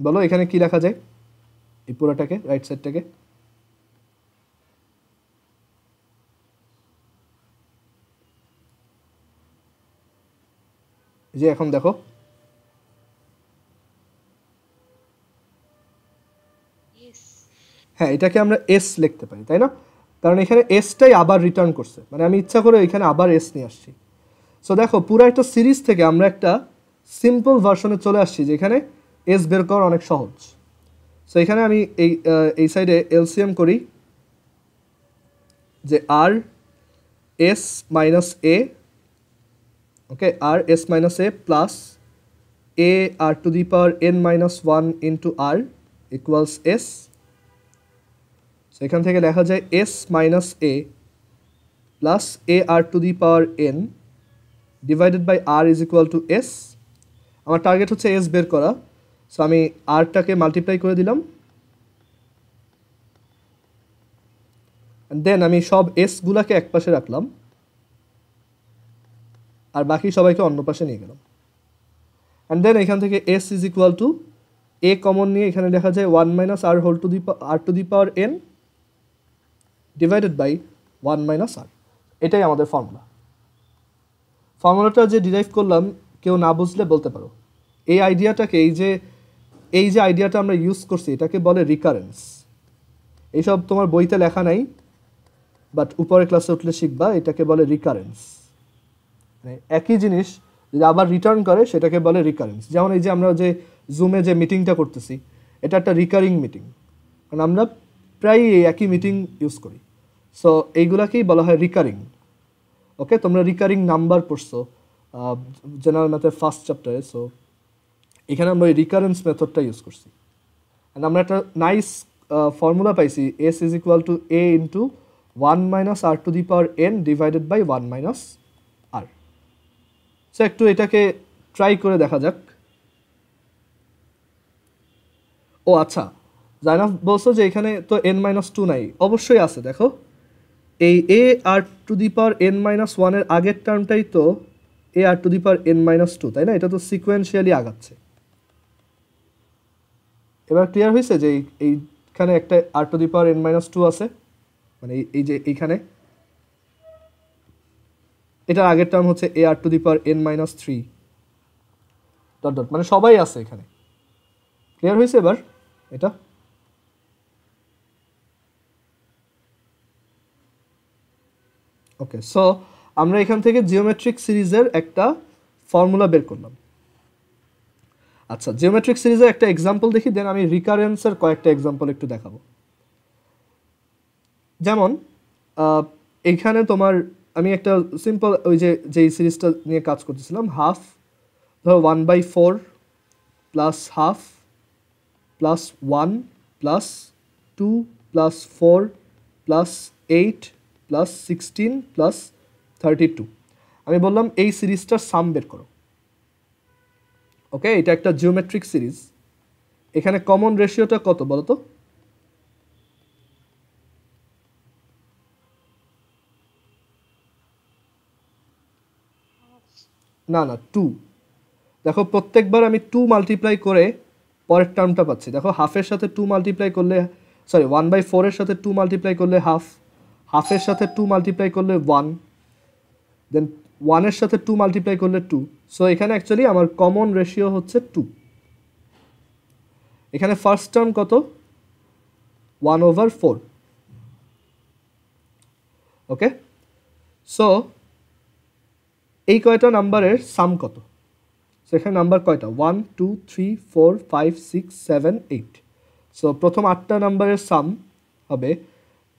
বলো এখানে কি লেখা যায় এই পুরাটাকে, রাইট সাইডটাকে? যে এখন দেখো হ্যাঁ, এটাকে আমরা এস লিখতে পারি, তাই না? কারণ এখানে এসটাই আবার রিটার্ন করছে, মানে আমি ইচ্ছা করে এখানে আবার এস নিয়ে আসছি। সো দেখো পুরো একটা সিরিজ থেকে আমরা একটা সিম্পল ভার্সনে চলে আসছি যেখানে এস বের করা অনেক সহজ। সো এখানে আমি এই সাইডে এলসিএম করি যে r s minus a, okay, r s minus a plus a r to the power n minus one into r equals s. এখান থেকে লেখা যায় s minus a plus a r to the power n divided by r is equal to s. আমার target হচ্ছে s বের করা, so আমি আরটাকে multiply করে দিলাম, দেন আমি সব এসগুলাকে এক পাশে রাখলাম আর বাকি সবাইকে অন্য পাশে নিয়ে গেলাম। অ্যান্ড দেন এখান থেকে s is equal to a common নিয়ে এখানে দেখা যায় one minus r whole to the power n divided by one minus r. এটাই আমাদের ফর্মুলা। ফর্মুলাটা যে ডিরাইভ করলাম কেউ না বুঝলে বলতে পারো। এই আইডিয়াটাকে এই যে আইডিয়াটা আমরা ইউজ করছি এটাকে বলে রিকারেন্স। এইসব তোমার বইতে লেখা নাই, বাট উপরে ক্লাসে উঠলে শিখবা, এটাকে বলে রিকারেন্স। মানে একই জিনিস যদি আবার রিটার্ন করে সেটাকে বলে রিকারেন্স। যেমন এই যে আমরা যে জুমে যে মিটিংটা করতেছি এটা একটা রিকারিং মিটিং, কারণ আমরা প্রায় এই একই মিটিং ইউজ করি। সো এইগুলাকেই বলা হয় রিকারিং। ওকে, তোমরা রিকারিং নাম্বার পড়ছো জেনারেল ম্যাথের ফার্স্ট চ্যাপ্টারে। সো এখানে আমরা ওই রিকারেন্স মেথডটা ইউজ করছি। অ্যান্ড আমরা একটা নাইস ফর্মুলা পাইছি, s is equal to a into one minus r to the power n divided by one minus r. So একটু এটাকে ট্রাই করে দেখা যাক। ও আচ্ছা, জাইনাফ বলছো যে এখানে তো এন মাইনাস টু নাই। অবশ্যই আছে, দেখো এই a r to the power n minus ওয়ানের আগের টার্মটাই তো a r to the power n minus two, তাই না? এটা তো সিকোয়েন্সিয়ালি আগাচ্ছে। এবার ক্লিয়ার হয়েছে যে এইখানে একটা r to the power n minus two আছে, মানে এই যে এইখানে এটার আগের টার্ম হচ্ছে a r to the power n minus three dot dot, মানে সবাই আছে এখানে। ক্লিয়ার হয়েছে এবার এটা? ওকে, সো আমরা এখান থেকে জিওমেট্রিক সিরিজের একটা ফর্মুলা বের করলাম। আচ্ছা, জিওমেট্রিক সিরিজের একটা এক্সাম্পল দেখি, দেন আমি রিকারেন্সের কয়েকটা এক্সাম্পল একটু দেখাবো। যেমন এইখানে তোমার আমি একটা সিম্পল ওই যেই সিরিজটা নিয়ে কাজ করতেছিলাম, হাফ ধরো 1/4 plus half plus 1 plus 2 plus 4 plus 8 plus 16 plus 32। আমি বললাম এই সিরিজটার সাম বের করো। ওকে, এটা একটা জিওমেট্রিক সিরিজ। এখানে কমন রেশিওটা কত বলো তো? না না, 2। দেখো প্রত্যেকবার আমি 2 মাল্টিপ্লাই করে পরের টার্মটা পাচ্ছি। দেখো হাফের সাথে 2 মাল্টিপ্লাই করলে, সরি 1/4 এর সাথে 2 মাল্টিপ্লাই করলে হাফ, হাফের সাথে 2 মাল্টিপ্লাই করলে 1, দেন 1 এর সাথে 2 মাল্টিপ্লাই করলে 2। সো এখানে অ্যাকচুয়ালি আমার কমন রেশিও হচ্ছে 2। এখানে ফার্স্ট টার্ম কত? 1/4। ওকে, সো এই কয়টা নাম্বারের সাম কত? সো এখানে নাম্বার কয়টা? 1 2 3 4 5 6 7 8। সো প্রথম 8টা নাম্বারের সাম হবে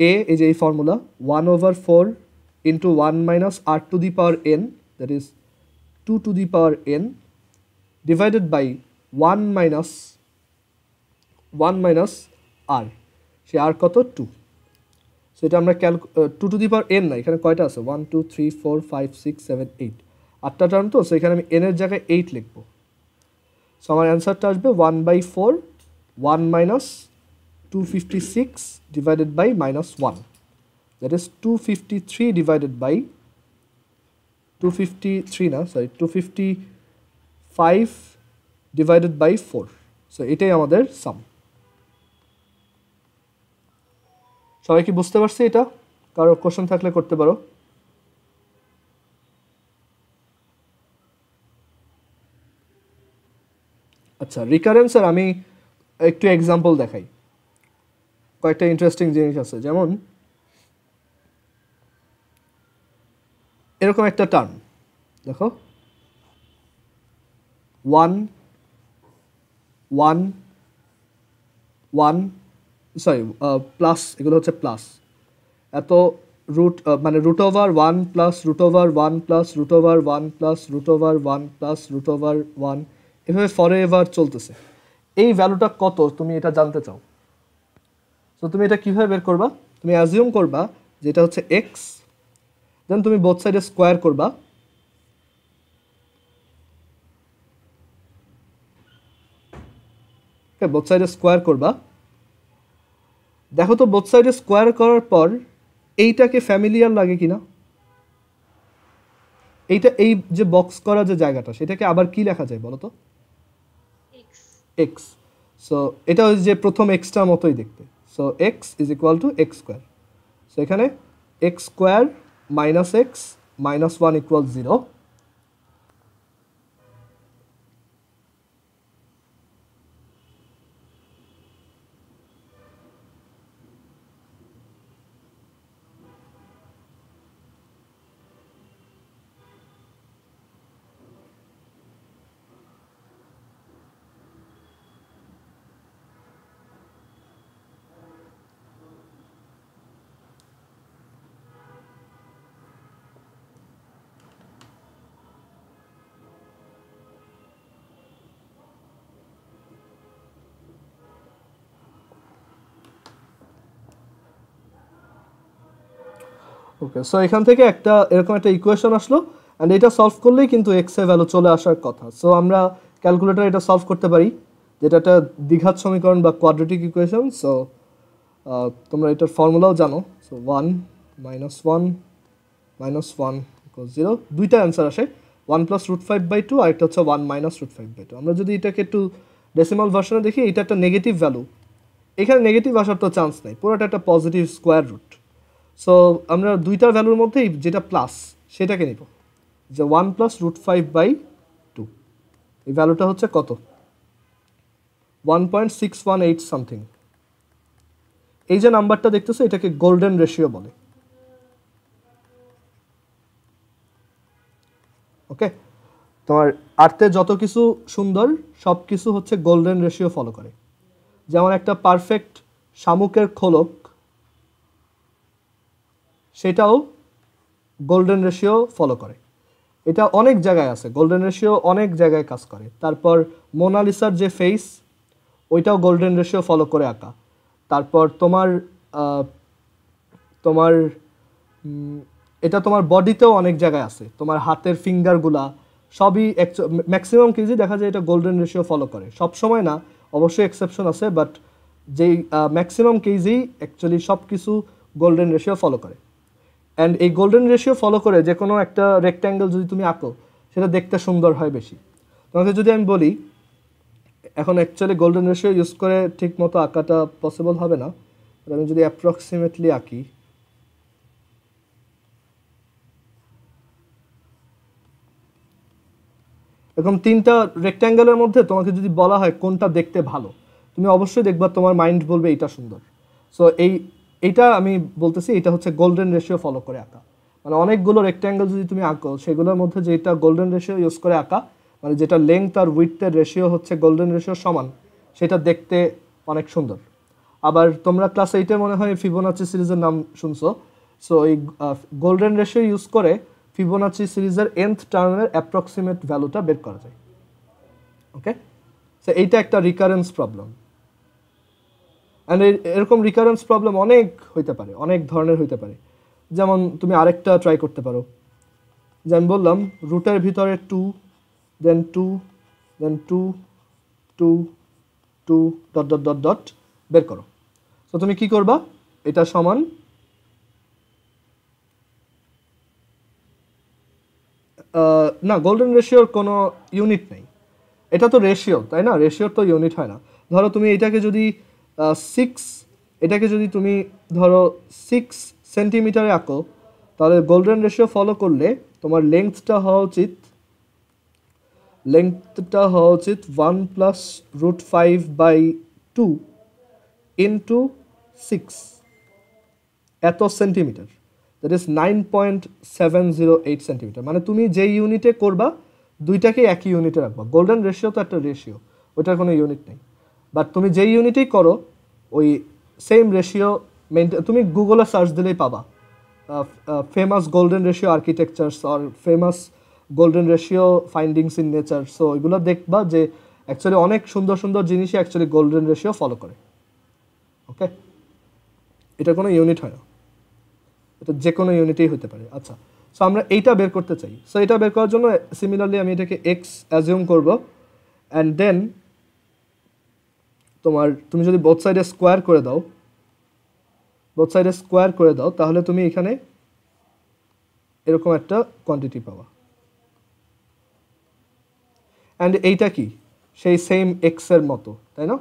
এ, এই যে এই formula 1/4 into 1 minus r to the power n, that is 2 to the power n, divided by 1 minus r। সে আর কত? 2। সো এটা আমরা 2 টু দি পাওয়ার n না, এখানে কয়টা আছে? 1 2 3 4 5 6 7 8, 8টা টার্ম তো। সো এখানে আমি n এর জায়গায় 8 লিখব। সো আমার অ্যান্সারটা আসবে 1/4 1 minus 256 divided by minus 1, that is 253 divided by 253 না, সরি 255 ডিভাইডেড বাই 4। সো এটাই আমাদের সাম। সবাই কি বুঝতে পারছি? এটা কারো কোশ্চেন থাকলে করতে পারো। আচ্ছা, রিকারেন্সের আমি একটু এক্সাম্পল দেখাই। কয়েকটা ইন্টারেস্টিং জিনিস আছে, যেমন এরকম একটা টার্ম দেখো, 1 1 1, সরি প্লাস, এগুলো হচ্ছে প্লাস। এত রুট মানে root over 1 plus root over 1 plus root over 1 plus root over 1 plus root over 1, এভাবে ফরে এভার চলতেছে। এই ভ্যালুটা কত তুমি এটা জানতে চাও। তো তুমি এটা কিভাবে বের করবা? তুমি অ্যাজিউম করবা যে এটা হচ্ছে এক্স, দেন তুমি বোথ সাইডে স্কোয়ার করবা। বোথ সাইডে স্কোয়ার করবা। দেখো তো বোথ সাইডে স্কোয়ার করার পর এইটাকে ফ্যামিলিয়ার লাগে কিনা। এইটা, এই যে বক্স করা যে জায়গাটা, সেটাকে আবার কি লেখা যায় বলো তো? এক্স। সো এটা হচ্ছে যে প্রথম এক্সটার মতোই দেখতে। So x is equal to x square. So এখানে x square minus x minus 1 equal 0। Okay, so এখান থেকে একটা এরকম একটা ইকুয়েশন আসলো, অ্যান্ড এটা সলভ করলেই কিন্তু এক্স এর ভ্যালু চলে আসার কথা। সো আমরা ক্যালকুলেটর এটা সলভ করতে পারি, যেটা একটা দ্বিঘাত সমীকরণ বা কোয়াড্রেটিক ইকুয়েশন। সো তোমরা এটার ফর্মুলাও জানো। সো 1 মাইনাস 1 মাইনাস 1 ইকুয়াল 0, দুইটা অ্যান্সার আসে, 1 প্লাস রুট 5/2 আর একটা হচ্ছে 1 মাইনাস রুট 5/2। আমরা যদি এটাকে একটু ডেসিমাল ভার্সনে দেখি, এটা একটা নেগেটিভ ভ্যালু, এখানে নেগেটিভ আসার তো চান্স নেই, পুরোটা একটা পজিটিভ স্কোয়ার রুট। সো আমরা দুইটার ভ্যালুর মধ্যেই যেটা প্লাস সেটাকে নিব, যে 1 প্লাস রুট 5/2। এই ভ্যালুটা হচ্ছে কত? 1.618 সামথিং। এই যে নাম্বারটা দেখতেছো, এটাকে গোল্ডেন রেশিও বলে। ওকে, তোমার আর্থে যত কিছু সুন্দর সব কিছু হচ্ছে গোল্ডেন রেশিও ফলো করে। যেমন একটা পারফেক্ট শামুকের খোলক, সেটাও গোল্ডেন রেশিও ফলো করে। এটা অনেক জায়গায় আছে, গোল্ডেন রেশিও অনেক জায়গায় কাজ করে। তারপর মোনালিসার যে ফেস, ওইটাও গোল্ডেন রেশিও ফলো করে আঁকা। তারপর তোমার তোমার এটা তোমার বডিতেও অনেক জায়গায় আছে, তোমার হাতের ফিঙ্গারগুলা সবই ম্যাক্সিমাম কেজি দেখা যায় এটা গোল্ডেন রেশিও ফলো করে। সব সময় না, অবশ্যই এক্সেপশন আছে, বাট যেই ম্যাক্সিমাম কেজি অ্যাকচুয়ালি সব কিছু গোল্ডেন রেশিও ফলো করে। অ্যান্ড এই গোল্ডেন রেশিও ফলো করে যে কোনো একটা রেক্ট্যাঙ্গেল যদি তুমি আঁকো, সেটা দেখতে সুন্দর হয় বেশি। তোমাকে যদি আমি বলি, এখন অ্যাকচুয়ালি গোল্ডেন রেশিও ইউজ করে ঠিক মতো আঁকাটা পসিবল হবে না, আমি যদি অ্যাপ্রক্সিমেটলি আঁকি, এরকম তিনটা রেক্ট্যাঙ্গেলের মধ্যে তোমাকে যদি বলা হয় কোনটা দেখতে ভালো, তুমি অবশ্যই দেখবা তোমার মাইন্ড বলবে এইটা সুন্দর। সো এইটা আমি বলতেছি, এটা হচ্ছে গোল্ডেন রেশিও ফলো করে আঁকা। মানে অনেকগুলো রেক্ট্যাঙ্গেল যদি তুমি আঁকো, সেগুলোর মধ্যে যেটা গোল্ডেন রেশিও ইউজ করে আঁকা, মানে যেটা লেংথ আর উইডথের রেশিও হচ্ছে গোল্ডেন রেশিও সমান, সেটা দেখতে অনেক সুন্দর। আবার তোমরা ক্লাস 8-এ মনে হয় ফিবোনাচি সিরিজের নাম শুনছো। সো এই গোল্ডেন রেশিও ইউজ করে ফিবোনাচি সিরিজের nth টার্মের অ্যাপ্রক্সিমেট ভ্যালুটা বের করা যায়। ওকে, সো এইটা একটা রিকারেন্স প্রবলেম। অ্যান্ড এরকম রিকারেন্স প্রবলেম অনেক হইতে পারে, অনেক ধরনের হইতে পারে। যেমন তুমি আরেকটা ট্রাই করতে পারো, যে আমি বললাম রুটের ভিতরে 2, দেন 2, দেন 2, 2, 2, ডট ডট ডট ডট বের করো। তো তুমি কি করবা, এটা সমান না, গোল্ডেন রেশিওর কোনো ইউনিট নেই, এটা তো রেশিও, তাই না? রেশিওর তো ইউনিট হয় না। ধরো তুমি এটাকে যদি 6, এটাকে যদি তুমি ধরো 6 সেন্টিমিটারে আঁকো, তাহলে গোল্ডেন রেশিও ফলো করলে তোমার লেংথটা হওয়া উচিত 1+√5/2 ইন্টু 6, এত সেন্টিমিটার, দ্যাট ইজ 9.708 সেন্টিমিটার। মানে তুমি যেই ইউনিটে করবা দুইটাকে একই ইউনিটে রাখবা। গোল্ডেন রেশিও তো একটা রেশিও, ওইটার কোনো ইউনিট নেই। বাট তুমি যেই ইউনিটেই করো ওই সেম রেশিও মেনটেন, তুমি গুগলে সার্চ দিলেই পাবা ফেমাস গোল্ডেন রেশিও আর্কিটেকচার্স আর famous golden ratio findings in nature. So ওইগুলো দেখবা যে অ্যাকচুয়ালি অনেক সুন্দর সুন্দর জিনিসই অ্যাকচুয়ালি গোল্ডেন রেশিও ফলো করে। ওকে, এটা কোনো ইউনিট হয় না, এটা যে কোনো ইউনিটেই হতে পারে। আচ্ছা, সো আমরা এইটা বের করতে চাই। সো এটা বের করার জন্য সিমিলারলি আমি এটাকে এক্স অ্যাজিউম করব, অ্যান্ড দেন তুমি যদি বোথ সাইডে স্কোয়ার করে দাও, তাহলে তুমি এখানে এরকম একটা কোয়ান্টিটি পাবা। অ্যান্ড এইটা কি, সেই সেম এক্সের মতো, তাই না?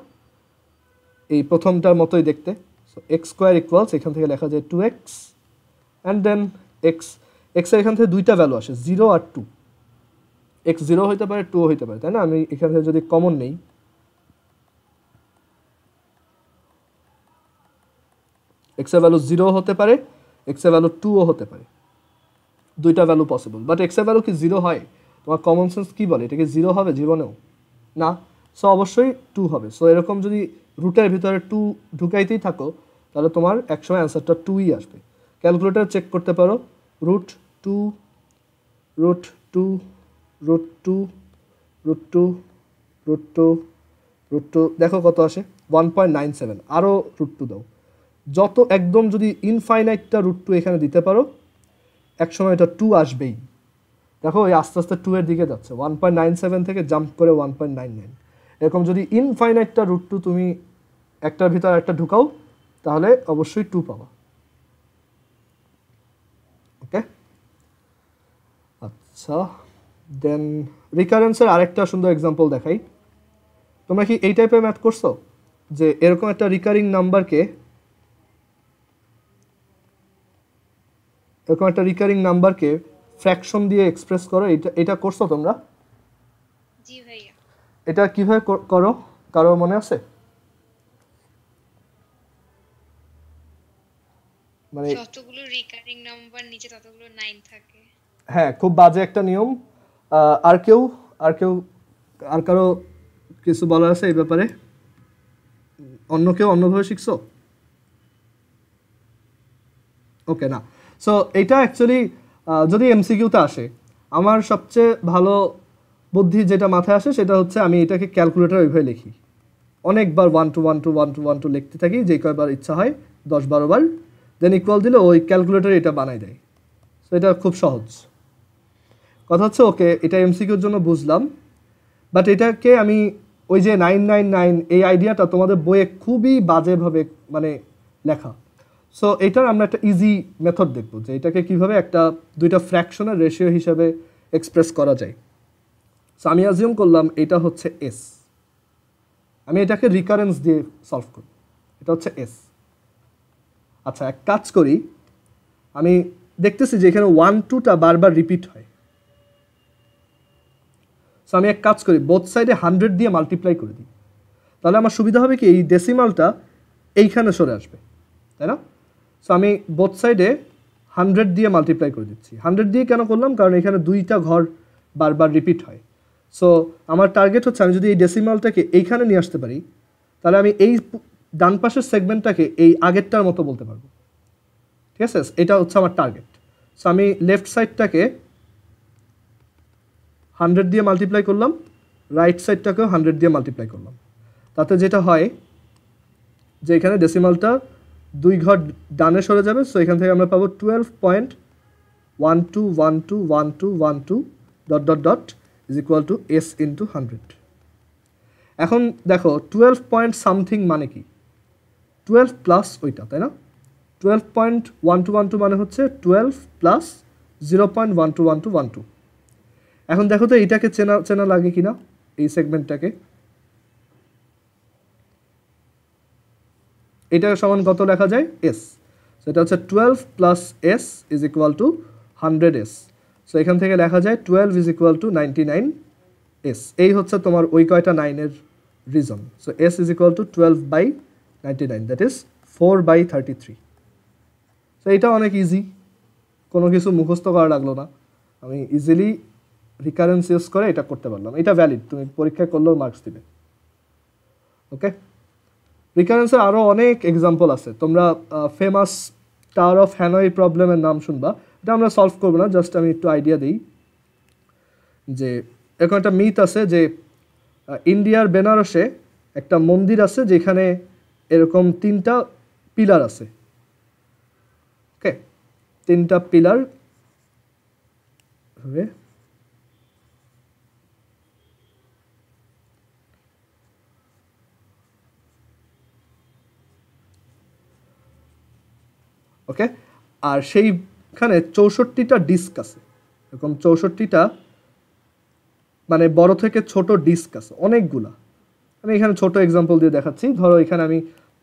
এই প্রথমটার মতোই দেখতে। সো এক্স স্কোয়ার ইকুয়ালস, এখান থেকে লেখা যায় 2x, অ্যান্ড দেন এক্সের এখান থেকে দুইটা ভ্যালু আসে, 0 আর 2। এক্স 0 হইতে পারে, 2 হইতে পারে, তাই না? আমি এখান থেকে যদি কমন নেই, এক্সের ভ্যালু 0 হতে পারে, এক্সের ভ্যালু 2ও হতে পারে, দুইটা ভ্যালু পসিবল। বাট এক্সের ভ্যালু কি 0 হয়? তোমার কমন সেন্স কি বলে, এটা কি 0 হবে জীবনেও? না। সো অবশ্যই 2 হবে। সো এরকম যদি রুটের ভিতরে 2 ঢুকাইতেই থাকো, তাহলে তোমার একসময় অ্যান্সারটা 2ই আসবে। ক্যালকুলেটর চেক করতে পারো, √2, √2, √2, √2, √2, √2, দেখো কত আসে, 1.97। আরও √2 দাও, যত একদম যদি ইনফাইনাইটটা √2 এখানে দিতে পারো, একসময় এটা 2 আসবেই। দেখো এই আস্তে আস্তে 2 এর দিকে যাচ্ছে, 1.97 থেকে জাম্প করে 1.99। এরকম যদি ইনফাইনাইটটা √2 তুমি একটার ভিতর একটা ঢুকাও, তাহলে অবশ্যই 2 পাবা। ওকে, আচ্ছা, দেন রিকারেন্সের আরেকটা সুন্দর এক্সাম্পল দেখাই। তোমরা কি এই টাইপের ম্যাথ করছো, যে এরকম একটা রিকারিং নাম্বারকে ফ্র্যাকশন দিয়ে এক্সপ্রেস করো, এটা করছো তোমরা? জি ভাইয়া। এটা কিভাবে করো, কারো মনে আছে? মানে যতগুলো রিকারিং নাম্বার নিচে ততগুলো 9 থাকে। হ্যাঁ, খুব বাজে একটা নিয়ম। আর কেউ আর কারো কিছু বলার আছে এই ব্যাপারে? অন্য কেউ অন্যভাবে শিখছো? ওকে, না। সো এটা অ্যাকচুয়ালি যদি এমসিকিউতে আসে, আমার সবচেয়ে ভালো বুদ্ধি যেটা মাথায় আসে সেটা হচ্ছে আমি এটাকে ক্যালকুলেটর ওইভাবে লিখি, অনেকবার 1 to 1 to 1 to 1 to লিখতে থাকি, যে কয়বার ইচ্ছা হয় 10-12 বার, দেন ইকুয়াল দিলে ওই ক্যালকুলেটর এটা বানাই দেয়। সো এটা খুব সহজ কথা হচ্ছে। ওকে, এটা এমসিকিউর জন্য বুঝলাম, বাট এটাকে আমি ওই যে 999 এই আইডিয়াটা তোমাদের বইয়ে খুবই বাজেভাবে মানে লেখা। সো এটার আমরা একটা ইজি মেথড দেখব যে এটাকে কিভাবে একটা দুইটা ফ্র্যাকশনের রেশিও হিসাবে এক্সপ্রেস করা যায়। সো আমি অ্যাজিউম করলাম এটা হচ্ছে এস, আমি এটাকে রিকারেন্স দিয়ে সলভ করি, এটা হচ্ছে এস। আচ্ছা, এক কাজ করি, আমি দেখতেছি যে এখানে 1-2টা বারবার রিপিট হয়। সো আমি এক কাজ করি, বোথ সাইডে 100 দিয়ে মাল্টিপ্লাই করে দিই, তাহলে আমার সুবিধা হবে কি এই ডেসিমালটা এইখানে সরে আসবে, তাই না? সো আমি বোথ সাইডে 100 দিয়ে মাল্টিপ্লাই করে দিচ্ছি। 100 দিয়ে কেন করলাম? কারণ এখানে 2টা ঘর বারবার রিপিট হয়। সো আমার টার্গেট হচ্ছে আমি যদি এই ডেসিমালটাকে এইখানে নিয়ে আসতে পারি, তাহলে আমি এই ডান পাশের সেগমেন্টটাকে এই আগেরটার মতো বলতে পারবো। ঠিক আছে, এটা হচ্ছে আমার টার্গেট। সো আমি লেফট সাইডটাকে 100 দিয়ে মাল্টিপ্লাই করলাম, রাইট সাইডটাকেও 100 দিয়ে মাল্টিপ্লাই করলাম। তাতে যেটা হয় যে এখানে ডেসিমালটা 2 ঘর ডানে সরে যাবে। সো এখান থেকে আমরা পাবো 12.121212 dot dot dot is equal to S into 100। এখন দেখো 12 পয়েন্ট সামথিং মানে কি? 12 প্লাস ওইটা, তাই না? 12.1212 মানে হচ্ছে 12 প্লাস 0.121212। এখন দেখো তো এইটাকে চেনা চেনা লাগে কিনা, এই সেগমেন্টটাকে। এটা সমান কত লেখা যায়? এস। সেটা হচ্ছে 12 plus S is equal two 100s। So এখান থেকে লেখা যায় 12 ইজ ইকুয়াল টু 99s। এই হচ্ছে তোমার ওই কয়টা 9-এর reason. So s is equal to 12/99, that is 4/33। So এটা অনেক ইজি, কোনো কিছু মুখস্থ করা লাগলো না, আমি ইজিলি রিকারেন্স ইউজ করে এটা করতে পারলাম। এটা ভ্যালিড, তুমি পরীক্ষায় করলেও মার্কস দিবে। ওকে, রিকারেন্সের আরও অনেক এক্সাম্পল আছে। তোমরা ফেমাস টাওয়ার অফ হ্যানয় প্রবলেমের নাম শুনবা, এটা আমরা সলভ করবো না, জাস্ট আমি একটু আইডিয়া দিই যে এরকম একটা মিথ আছে যে ইন্ডিয়ার বেনারসে একটা মন্দির আছে যেখানে এরকম 3টা পিলার আছে। ওকে, 3টা পিলার হবে, ওকে, আর সেইখানে 64টা ডিস্ক আছে, এরকম 64টা মানে বড় থেকে ছোট ডিস্ক আছে অনেকগুলা। আমি এখানে ছোট এক্সাম্পল দিয়ে দেখাচ্ছি। ধরো এখানে আমি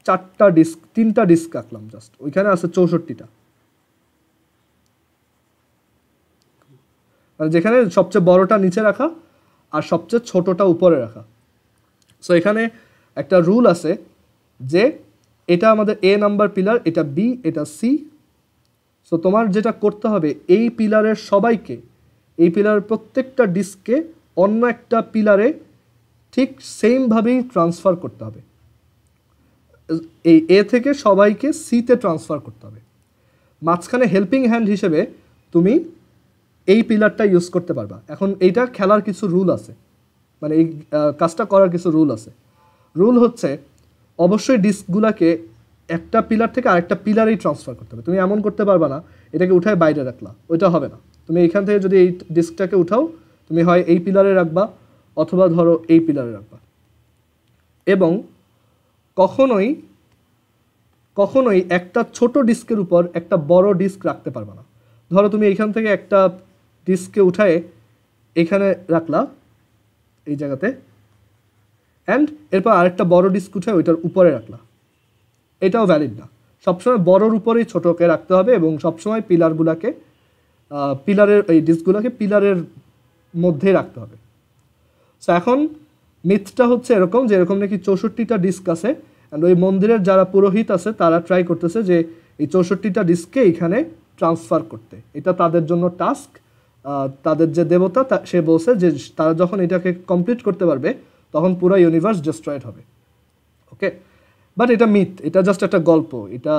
3টা ডিস্ক আঁকলাম জাস্ট, ওইখানে আছে 64টা, মানে যেখানে সবচেয়ে বড়টা নিচে রাখা আর সবচেয়ে ছোটটা উপরে রাখা। সো এখানে একটা রুল আছে যে এটা আমাদের এ নাম্বার পিলার, এটা বি, এটা সি। সো তোমার যেটা করতে হবে, এই পিলারের সবাইকে, এই পিলারের প্রত্যেকটা ডিস্ককে অন্য একটা পিলারে ঠিক সেমভাবেই ট্রান্সফার করতে হবে। এই এ থেকে সবাইকে সিতে ট্রান্সফার করতে হবে। মাঝখানে হেল্পিং হ্যান্ড হিসেবে তুমি এই পিলারটা ইউজ করতে পারবা। এখন এইটা খেলার কিছু রুল আছে, মানে এই কাজটা করার কিছু রুল আছে। রুল হচ্ছে অবশ্যই ডিস্কগুলোকে একটা পিলার থেকে আরেকটা পিলারেই ট্রান্সফার করতে হবে। তুমি এমন করতে পারবা না এটাকে উঠায় বাইরে রাখলা, ওইটা হবে না। তুমি এইখান থেকে যদি এই ডিস্কটাকে উঠাও, তুমি হয় এই পিলারে রাখবা অথবা ধরো এই পিলারে রাখবা। এবং কখনোই কখনোই একটা ছোট ডিস্কের উপর একটা বড় ডিস্ক রাখতে পারবে না। ধরো তুমি এইখান থেকে একটা ডিস্ককে উঠায় এখানে রাখলা এই জায়গাতে, অ্যান্ড এরপর আরেকটা বড় ডিস্ক উঠায় ওইটার উপরে রাখলা, এটাও ভ্যালিড না। সবসময় বড়োর উপরেই ছোটোকে রাখতে হবে এবং সবসময় পিলারের এই ডিস্কগুলোকে পিলারের মধ্যে রাখতে হবে। সো এখন মিথটা হচ্ছে এরকম যে এরকম নাকি 64টা ডিস্ক আছে, অ্যান্ড ওই মন্দিরের যারা পুরোহিত আছে তারা ট্রাই করতেছে যে এই 64টা ডিস্ককে এইখানে ট্রান্সফার করতে। এটা তাদের জন্য টাস্ক, তাদের যে দেবতা সে বলছে যে তারা যখন এটাকে কমপ্লিট করতে পারবে তখন পুরো ইউনিভার্স ডিস্ট্রয়েড হবে। ওকে, বাট এটা মিথ, এটা জাস্ট একটা গল্প। এটা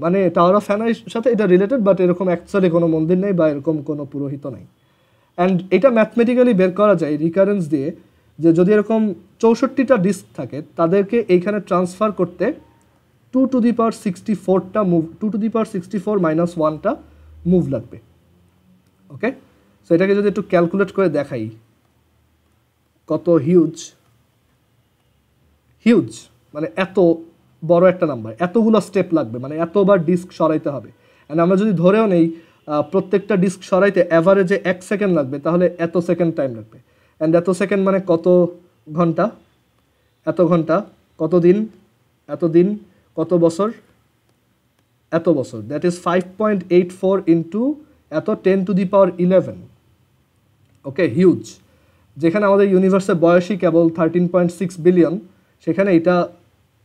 মানে টাওয়ার অফ ফ্যানের সাথে এটা রিলেটেড, বাট এরকম অ্যাকচুয়ালি কোনো মন্দির নেই বা এরকম কোনো পুরোহিত নেই। অ্যান্ড এটা ম্যাথমেটিক্যালি বের করা যায় রিকারেন্স দিয়ে, যে যদি এরকম 64টা ডিস্ক থাকে তাদেরকে এইখানে ট্রান্সফার করতে 2^64টা মুভ, 2^64 - 1টা মুভ লাগবে। ওকে, সো এটাকে যদি একটু ক্যালকুলেট করে দেখাই কত হিউজ, হিউজ মানে এত বড় একটা নাম্বার, এতগুলো স্টেপ লাগবে, মানে এতবার ডিস্ক সরাইতে হবে। অ্যান্ড আমরা যদি ধরেও নেই প্রত্যেকটা ডিস্ক সরাইতে অ্যাভারেজে 1 সেকেন্ড লাগবে, তাহলে এত সেকেন্ড টাইম লাগবে। অ্যান্ড এত সেকেন্ড মানে কত ঘন্টা, এত ঘন্টা, কত দিন, এত দিন, কত বছর, এত বছর। দ্যাট ইজ 5.84 ইন্টু এত 10^11। ওকে, হিউজ। যেখানে আমাদের ইউনিভার্সের বয়সই কেবল 13.6 বিলিয়ন, সেখানে এটা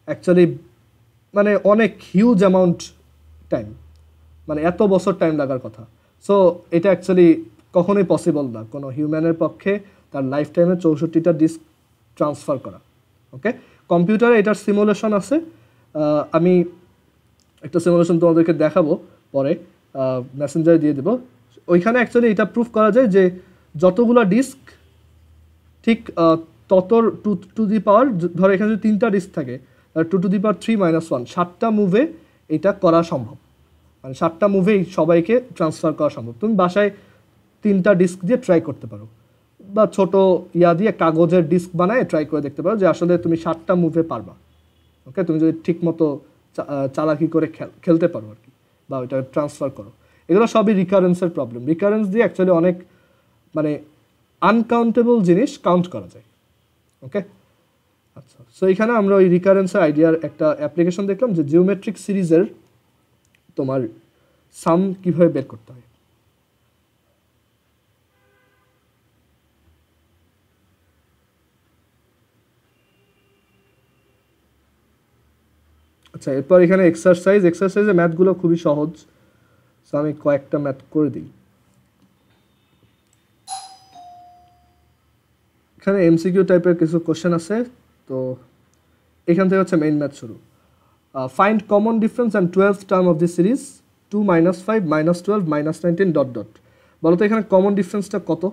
অ্যাকচুয়ালি মানে অনেক হিউজ অ্যামাউন্ট টাইম, মানে এত বছর টাইম লাগার কথা। সো এটা অ্যাকচুয়ালি কখনোই পসিবল না কোনো হিউম্যানের পক্ষে তার লাইফ টাইমে 64টা ডিস্ক ট্রান্সফার করা। ওকে, কম্পিউটারে এটার সিমুলেশন আছে, আমি একটা সিমুলেশন তোমাদেরকে দেখাবো পরে, মেসেঞ্জারে দিয়ে দেবো। ওইখানে অ্যাকচুয়ালি এটা প্রুফ করা যায় যে যতগুলো ডিস্ক ঠিক তত টু দি পাওয়ার, ধরো এখানে যদি 3টা ডিস্ক থাকে 2^3 - 1, 7টা মুভে এটা করা সম্ভব। মানে 7টা মুভেই সবাইকে ট্রান্সফার করা সম্ভব। তুমি বাসায় 3টা ডিস্ক দিয়ে ট্রাই করতে পারো, বা ছোট ইয়া দিয়ে কাগজের ডিস্ক বানায় ট্রাই করে দেখতে পারো যে আসলে তুমি 7টা মুভে পারবা। ওকে, তুমি যদি ঠিক মতো চালাকি করে খেলতে পারো আর কি, বা ওইটা ট্রান্সফার করো। এগুলো সবই রিকারেন্সের প্রবলেম। রিকারেন্স দিয়ে অ্যাকচুয়ালি অনেক মানে আনকাউন্টেবল জিনিস কাউন্ট করা যায়। ওকে, আচ্ছা, সো এখানে আমরা ওই রিকারেন্সের আইডিয়ার একটা অ্যাপ্লিকেশন দেখলাম যে জিওমেট্রিক সিরিজের তোমার সাম কীভাবে বের করতে হয়। আচ্ছা, এরপর এখানে এক্সারসাইজে ম্যাথগুলো খুবই সহজ, সো আমি কয়েকটা ম্যাথ করে দিই। এখানে এমসিকিউ টাইপের কিছু কোশ্চেন আছে, তো এখান থেকে হচ্ছে মেইন ম্যাথ শুরু। Find common difference and 12th term of the series 2 - 5 - 12 - 19 dot dot. বলো তো এখানে কমন ডিফারেন্সটা কত?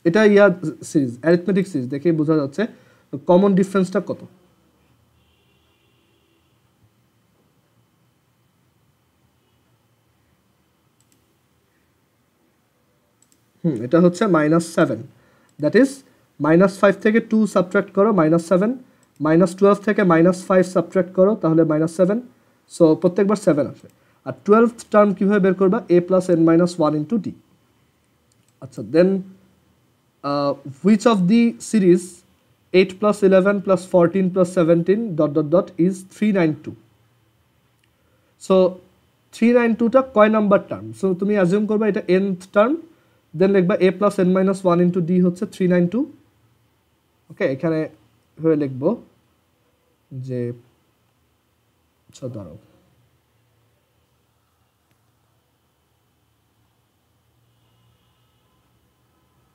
এটা ইয়া সিরিজ, অ্যারিথমেটিক সিরিজ দেখেই বোঝা যাচ্ছে। কমন ডিফারেন্সটা কত? এটা হচ্ছে -7। দ্যাট ইজ -5 থেকে 2 সাবট্রাক্ট করো -7, -12 থেকে -5 সাবট্রাক্ট করো তাহলে -7। সো প্রত্যেকবার 7 আসে। আর 12th টার্ম কীভাবে বের করবা? a + n - 1 * d। আচ্ছা, দেন which of the series 8 + 11 + 14 + 17 dot dot dot is 392? So 392টা কয় নাম্বার টার্ম? সো তুমি অ্যাজিউম করবা এটা nth টার্ম, দেন লিখবা a + n - 1 * d হচ্ছে 392। ওকে, এখানে হয়ে লিখবো যে আচ্ছা দাঁড়াও,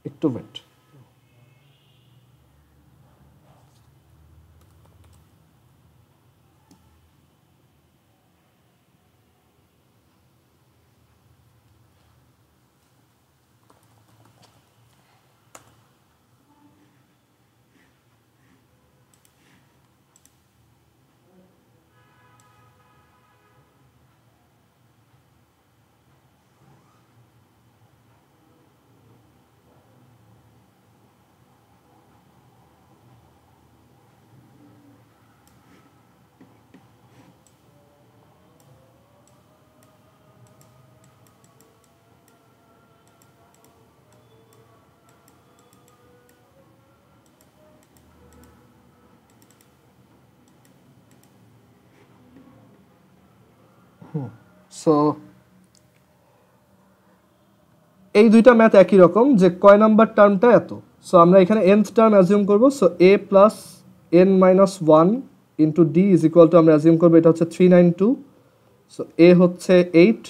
একটু ওয়েট। সো এই দুইটা ম্যাথ একই রকম, যে কয় নাম্বার টার্মটা এত। সো আমরা এখানে nth টার্ম অ্যাজিউম করব। So a plus n minus one into D is equal two আমরা অ্যাজিউম করবো এটা হচ্ছে 392। সো a হচ্ছে 8,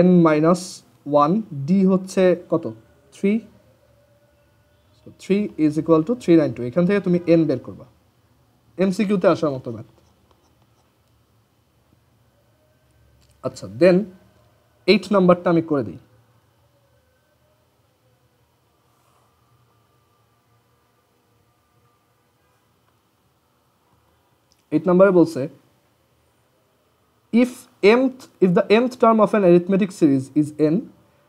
n মাইনাস ওয়ান, ডি হচ্ছে কত 3। So 3 is equal two 392। এখান থেকে তুমি n বের করবা, এমসিকিউতে আসার মতো ম্যাথ। আচ্ছা, দেন 8 নাম্বারটা আমি করে দিই। এইট নাম্বারে বলছে if the nth term of an arithmetic series is n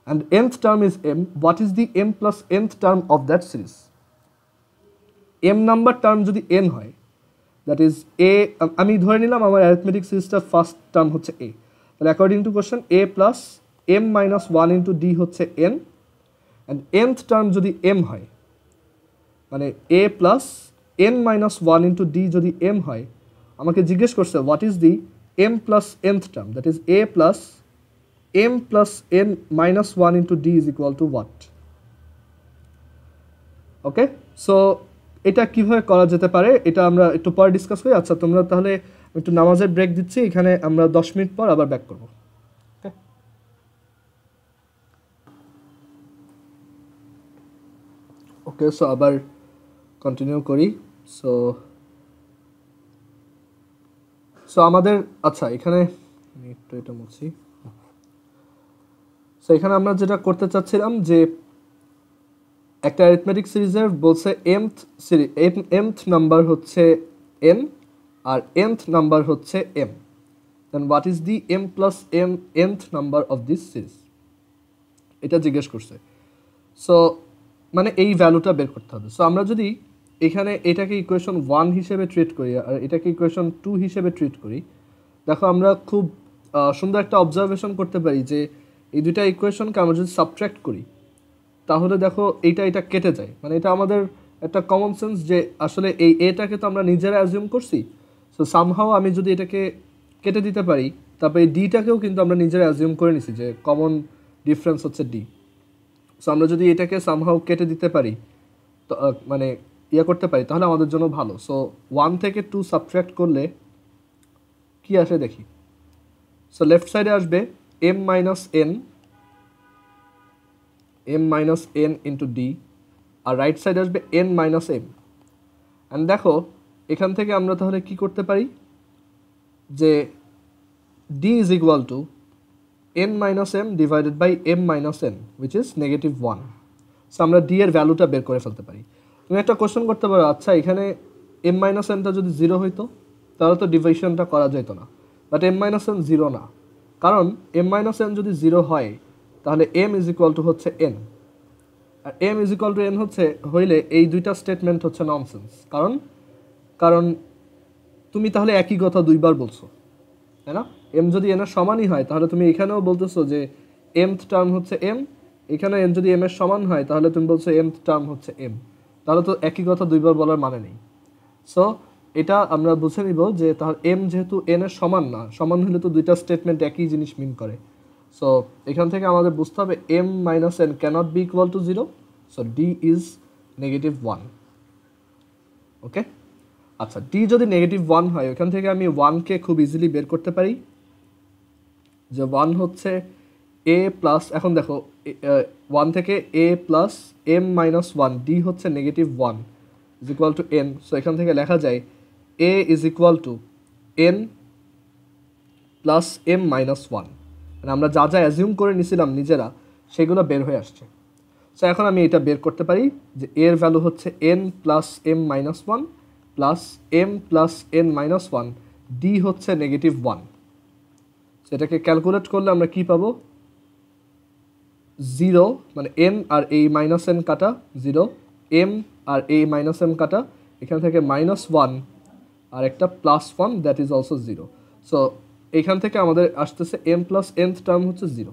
and nth term is m, what is the m plus nth term of that series? m number term যদি n হয়, that is a, আমি ধরে নিলাম আমার arithmetic সিরিজটার first term হচ্ছে a, তাহলে according to question a plus m minus one into D হচ্ছে n, and nth term যদি m হয়, মানে a plus n minus one into D যদি m হয়, আমাকে জিজ্ঞেস করছে what is the m plus nth term, that is a plus m plus n minus one into D is equal two what. Okay, so এটা কিভাবে করা যেতে পারে এটা আমরা একটু পরে ডিসকাস করি। আচ্ছা, তোমরা তাহলে একটু নামাজের ব্রেক দিচ্ছি, এখানে আমরা 10 মিনিট পর আবার ব্যাক করবো। ওকে, সো আবার কন্টিনিউ করি। সো আমাদের, আচ্ছা এখানে আমি একটু এটা মুছি। সো এখানে আমরা যেটা করতে চাচ্ছিলাম যে একটা অ্যারিথমেটিক সিরিজের বলছে mth নাম্বার হচ্ছে n আর nth নাম্বার হচ্ছে m, then what is the m plus m nth number of this series, এটা জিজ্ঞেস করছে। সো মানে এই ভ্যালুটা বের করতে হবে। সো আমরা যদি এখানে এটাকে ইকুয়েশন 1 হিসেবে ট্রিট করি আর এটাকে ইকুয়েশন 2 হিসেবে ট্রিট করি, দেখো আমরা খুব সুন্দর একটা অবজারভেশন করতে পারি যে এই দুইটা ইকুয়েশনকে আমরা যদি সাবট্র্যাক্ট করি তাহলে দেখো এটা কেটে যায়। মানে এটা আমাদের একটা কমন সেন্স যে আসলে এই এটাকে তো আমরা নিজেরা অ্যাজিউম করছি, সো সামহাও আমি যদি এটাকে কেটে দিতে পারি, তারপরে এই ডিটাকেও কিন্তু আমরা নিজেরা অ্যাজিউম করে নিছি যে কমন ডিফারেন্স হচ্ছে ডি। সো আমরা যদি এটাকে সামহাও কেটে দিতে পারি, তো মানে করতে পারি, তাহলে আমাদের জন্য ভালো। সো 1 থেকে 2 সাবট্র্যাক্ট করলে কি আসে দেখি। সো লেফট সাইডে আসবে m minus n into D, আর রাইট সাইডে আসবে n মাইনাস m। অ্যান্ড দেখো এখান থেকে আমরা তাহলে কি করতে পারি যে d is equal to n minus m divided by m minus n which is negative 1। So আমরা d এর ভ্যালুটা বের করে ফেলতে পারি। তুমি একটা কোশ্চেন করতে পারো, আচ্ছা এখানে m মাইনাস nটা যদি 0 হইতো তাহলে তো ডিভিশনটা করা যেত না, বাট m মাইনাস n 0 না, কারণ m মাইনাস n যদি 0 হয় তাহলে m ইজ ইকুয়াল টু হচ্ছে n, আর m is equal to n হইলে এই দুইটা স্টেটমেন্ট হচ্ছে ননসেন্স। কারণ তুমি তাহলে একই কথা দুইবার বলছো, তাই না? m যদি n এর সমানই হয় তাহলে তুমি এখানেও বলতেছো যে mth টার্ম হচ্ছে m, এখানে n যদি m এর সমান হয় তাহলে তুমি বলছো mth টার্ম হচ্ছে m, তাহলে তো একই কথা দুইবার বলার মানে নেই। সো এটা আমরা বুঝে নিব যে তাহলে m যেহেতু n এর সমান না, সমান হলে তো দুইটা স্টেটমেন্ট একই জিনিস মিন করে। সো এখান থেকে আমাদের বুঝতে হবে m minus n can't be equal to 0, so d is negative 1। Okay, আচ্ছা d যদি নেগেটিভ 1 হয় ওখান থেকে আমি 1কে খুব ইজিলি বের করতে পারি, যে 1 হচ্ছে a প্লাস, এখন দেখো 1 থেকে a plus m minus 1, d হচ্ছে negative 1 is equal to n। So এখান থেকে লেখা যায় a is equal to n plus m minus 1। মানে আমরা যা যা অ্যাজিউম করে নিছিলাম নিজেরা সেগুলো বের হয়ে আসছে। সো এখন আমি এটা বের করতে পারি যে এর ভ্যালু হচ্ছে n plus m minus 1 plus m plus n minus 1, d হচ্ছে নেগেটিভ 1। সেটাকে ক্যালকুলেট করলে আমরা কি পাবো, 0, মানে n আর এই মাইনাস n কাটা 0, m আর এই মাইনাস m কাটা, এখান থেকে মাইনাস 1 আর একটা plus 1 that is also 0। So এখান থেকে আমাদের আসতেছে m প্লাস nth টার্ম হচ্ছে 0।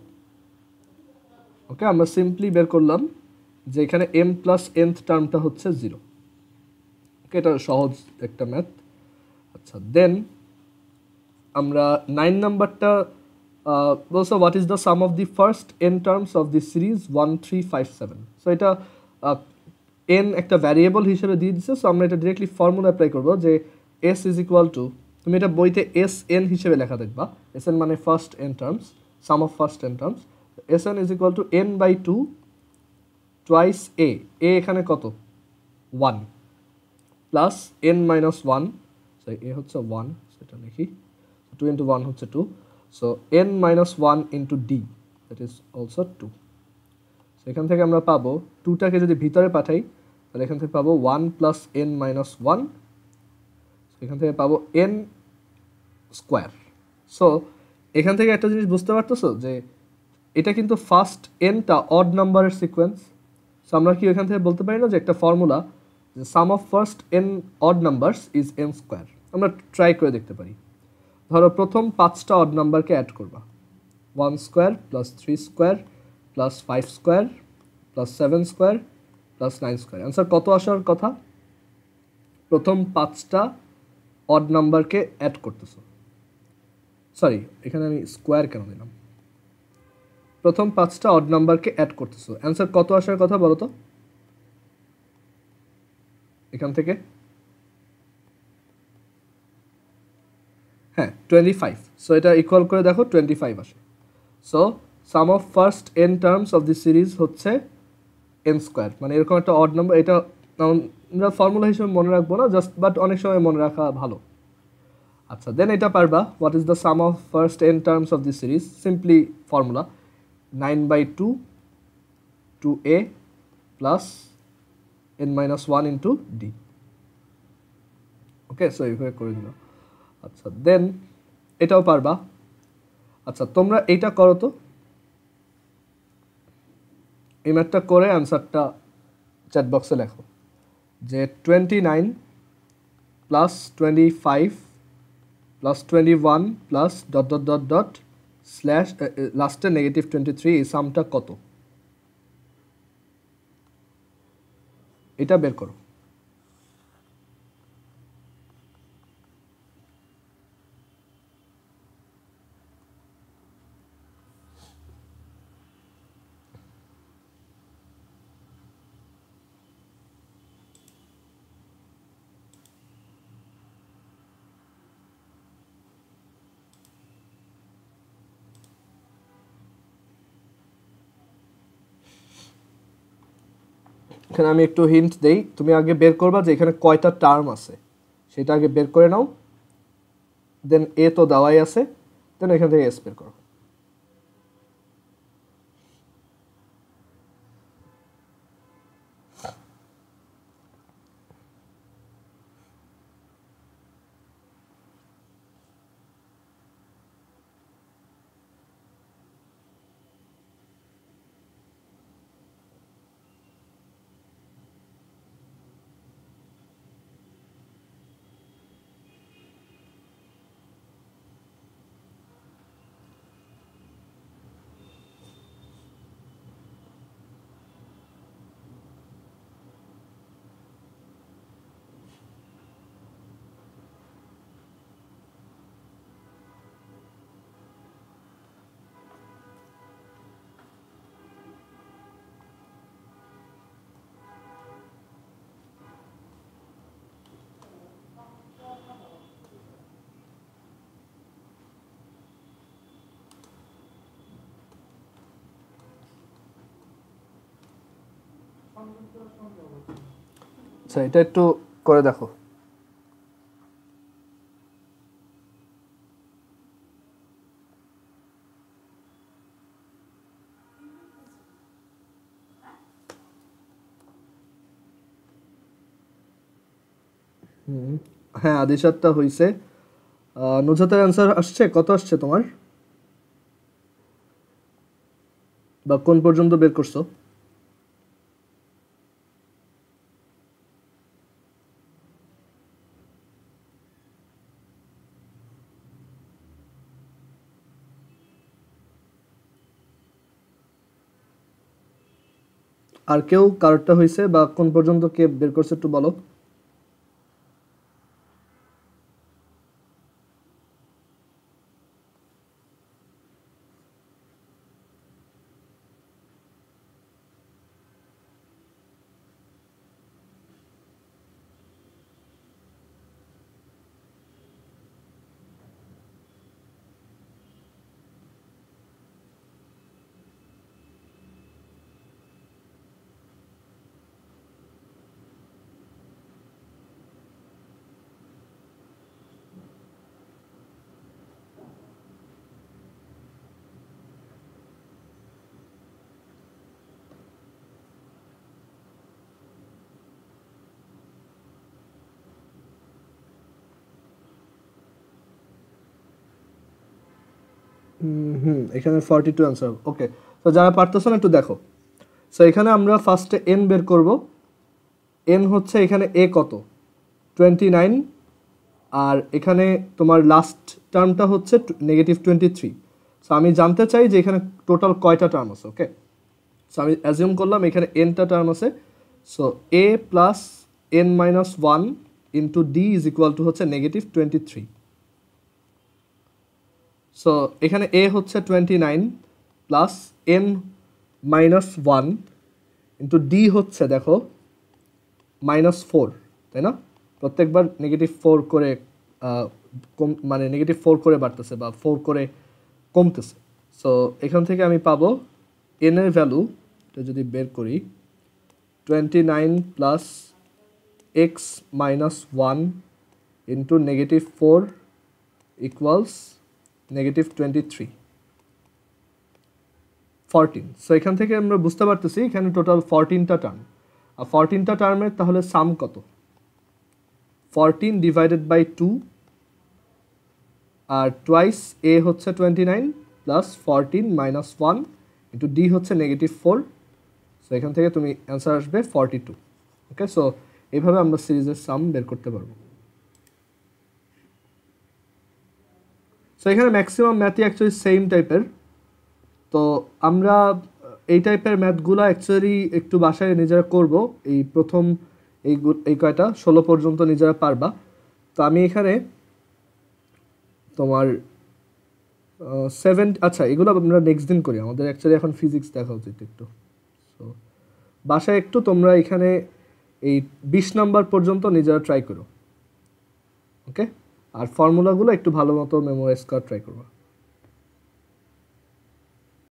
ওকে, আমরা সিম্পলি বের করলাম যে এখানে m প্লাস nth টার্মটা হচ্ছে 0। ওকে, এটা সহজ একটা ম্যাথ। আচ্ছা, দেন আমরা 9 নাম্বারটা বলছো what is the some of the first N terms of the series 1357। So এটা এন একটা ভ্যারিয়েবল হিসেবে দিয়ে দিচ্ছে। সো আমরা এটা ডিরেক্টলি ফর্মুলা অ্যাপ্লাই করবো যে এস ইজ ইকুয়াল টু, তুমি এটা বইতে এস এন হিসেবে লেখা দেখবা, এস এন মানে first N terms, sum of first N terms, S N is equal to N by two twice A, এখানে কত 1 plus N minus 1, so A হচ্ছে 1, সেটা লিখি, 2 ইন্টু 1 হচ্ছে 2, so N minus 1 into D, that is also 2। So এখান থেকে আমরা পাবো 2টাকে যদি ভিতরে পাঠাই তাহলে এখান থেকে পাবো 1 প্লাস এন মাইনাস 1, এখান থেকে পাবো এন স্কোয়ার। সো এখান থেকে একটা জিনিস বুঝতে পারতেছো যে এটা কিন্তু ফার্স্ট এনটা অড নাম্বারের সিকোয়েন্স। সো আমরা কি এখান থেকে বলতে পারি না যে একটা ফর্মুলা যে sum of first N odd numbers is N square. আমরা ট্রাই করে দেখতে পারি। ধরো প্রথম 5টা অড নাম্বারকে অ্যাড করবা, 1 square plus 3 square plus 5 square plus 7 square plus 9 square. Answer কত আসার কথা? প্রথম 5টা অড নাম্বারকে অ্যাড করতেছো, সরি এখানে আমি স্কোয়ার কেন দিলাম, প্রথম 5টা অড নাম্বারকে অ্যাড করতেছো, অ্যান্সার কত আসার কথা বলো তো এখান থেকে? হ্যাঁ 25। সো এটা ইকুয়াল করে দেখো 25 আসে। So some of first N terms of the series হচ্ছে এন স্কোয়ার, মানে এরকম একটা অড নাম্বার। এটা আমরা ফর্মুলা হিসেবে মনে রাখবো না, জাস্ট বাট অনেক সময় মনে রাখা ভালো। আচ্ছা দেন এটা পারবা, what is the some of first N terms of the series? Simply formula 9/2 2a plus N minus 1 into D. Okay, so এইভাবে করে দিলাম। আচ্ছা দেন এটাও পারবা। আচ্ছা তোমরা এইটা করো তো, এই ম্যাথটা করে অ্যান্সারটা চ্যাট বক্সে লেখো যে 29 plus 25 plus 21 plus dot dot dot dot slash লাস্টে নেগেটিভ 23, এই সামটা কত? এটা বের করো। এখানে আমি একটু হিন্ট দেই, তুমি আগে বের করবা যে এখানে কয়টা টার্ম আছে, সেটা আগে বের করে নাও। দেন এ তো দেওয়াই আছে, দেন এখান থেকে এস বের করো। আচ্ছা এটা একটু করে দেখো। হ্যাঁ আদিশারটা হয়েছে। নুজাতের অ্যান্সার আসছে, কত আসছে তোমার, বা কোন পর্যন্ত বের করছো? আর কেউ কারোরটা হয়েছে বা কোন পর্যন্ত কে বের করছে একটু বলো। এখানে 42 অ্যান্সার। ওকে, তো যারা পারতেছো না একটু দেখো। সো এখানে আমরা ফার্স্টে এন বের করব। এন হচ্ছে এখানে এ কত, 29, আর এখানে তোমার লাস্ট টার্মটা হচ্ছে -23। সো আমি জানতে চাই যে এখানে টোটাল কয়টা টার্ম আছে। ওকে, সো আমি অ্যাজিউম করলাম এখানে এনটা টার্ম আছে। So A plus N minus one into D is equal to হচ্ছে -23। সো এখানে এ হচ্ছে 29 plus N minus one into D হচ্ছে দেখো -4, তাই না? প্রত্যেকবার -4 করে মানে -4 করে বাড়তেছে বা 4 করে কমতেছে। সো এখান থেকে আমি পাবো এন এর ভ্যালু যদি বের করি 29 plus x minus one into -4 equals -23, 14। So এখান থেকে আমরা বুঝতে পারতেছি এখানে টোটাল 14টা টার্ম। আর 14টা টার্মের তাহলে সাম কত? 14 ডিভাইডেড বাই 2 আর টোয়াইস এ হচ্ছে 29 প্লাস 14 মাইনাস 1 ইন্টু ডি হচ্ছে -4। সো এখান থেকে তুমি অ্যান্সার আসবে 42। ওকে, সো এইভাবে আমরা সিরিজের সাম বের করতে পারবো। সো এখানে ম্যাক্সিমাম ম্যাথই অ্যাকচুয়ালি সেম টাইপের। তো আমরা এই টাইপের ম্যাথগুলো অ্যাকচুয়ালি একটু বাসায় নিজেরা করব। এই প্রথম এই কয়টা 16 পর্যন্ত নিজেরা পারবা। তো আমি এখানে তোমার 7, আচ্ছা এগুলো আমরা নেক্সট দিন করি, আমাদের অ্যাকচুয়ালি এখন ফিজিক্স দেখা উচিত একটু। সো বাসায় একটু তোমরা এখানে এই 20 নাম্বার পর্যন্ত নিজেরা ট্রাই করো। ওকে, আর ফর্মুলাগুলো একটু ভালো মতো মেমোরাইজ করার ট্রাই করবা।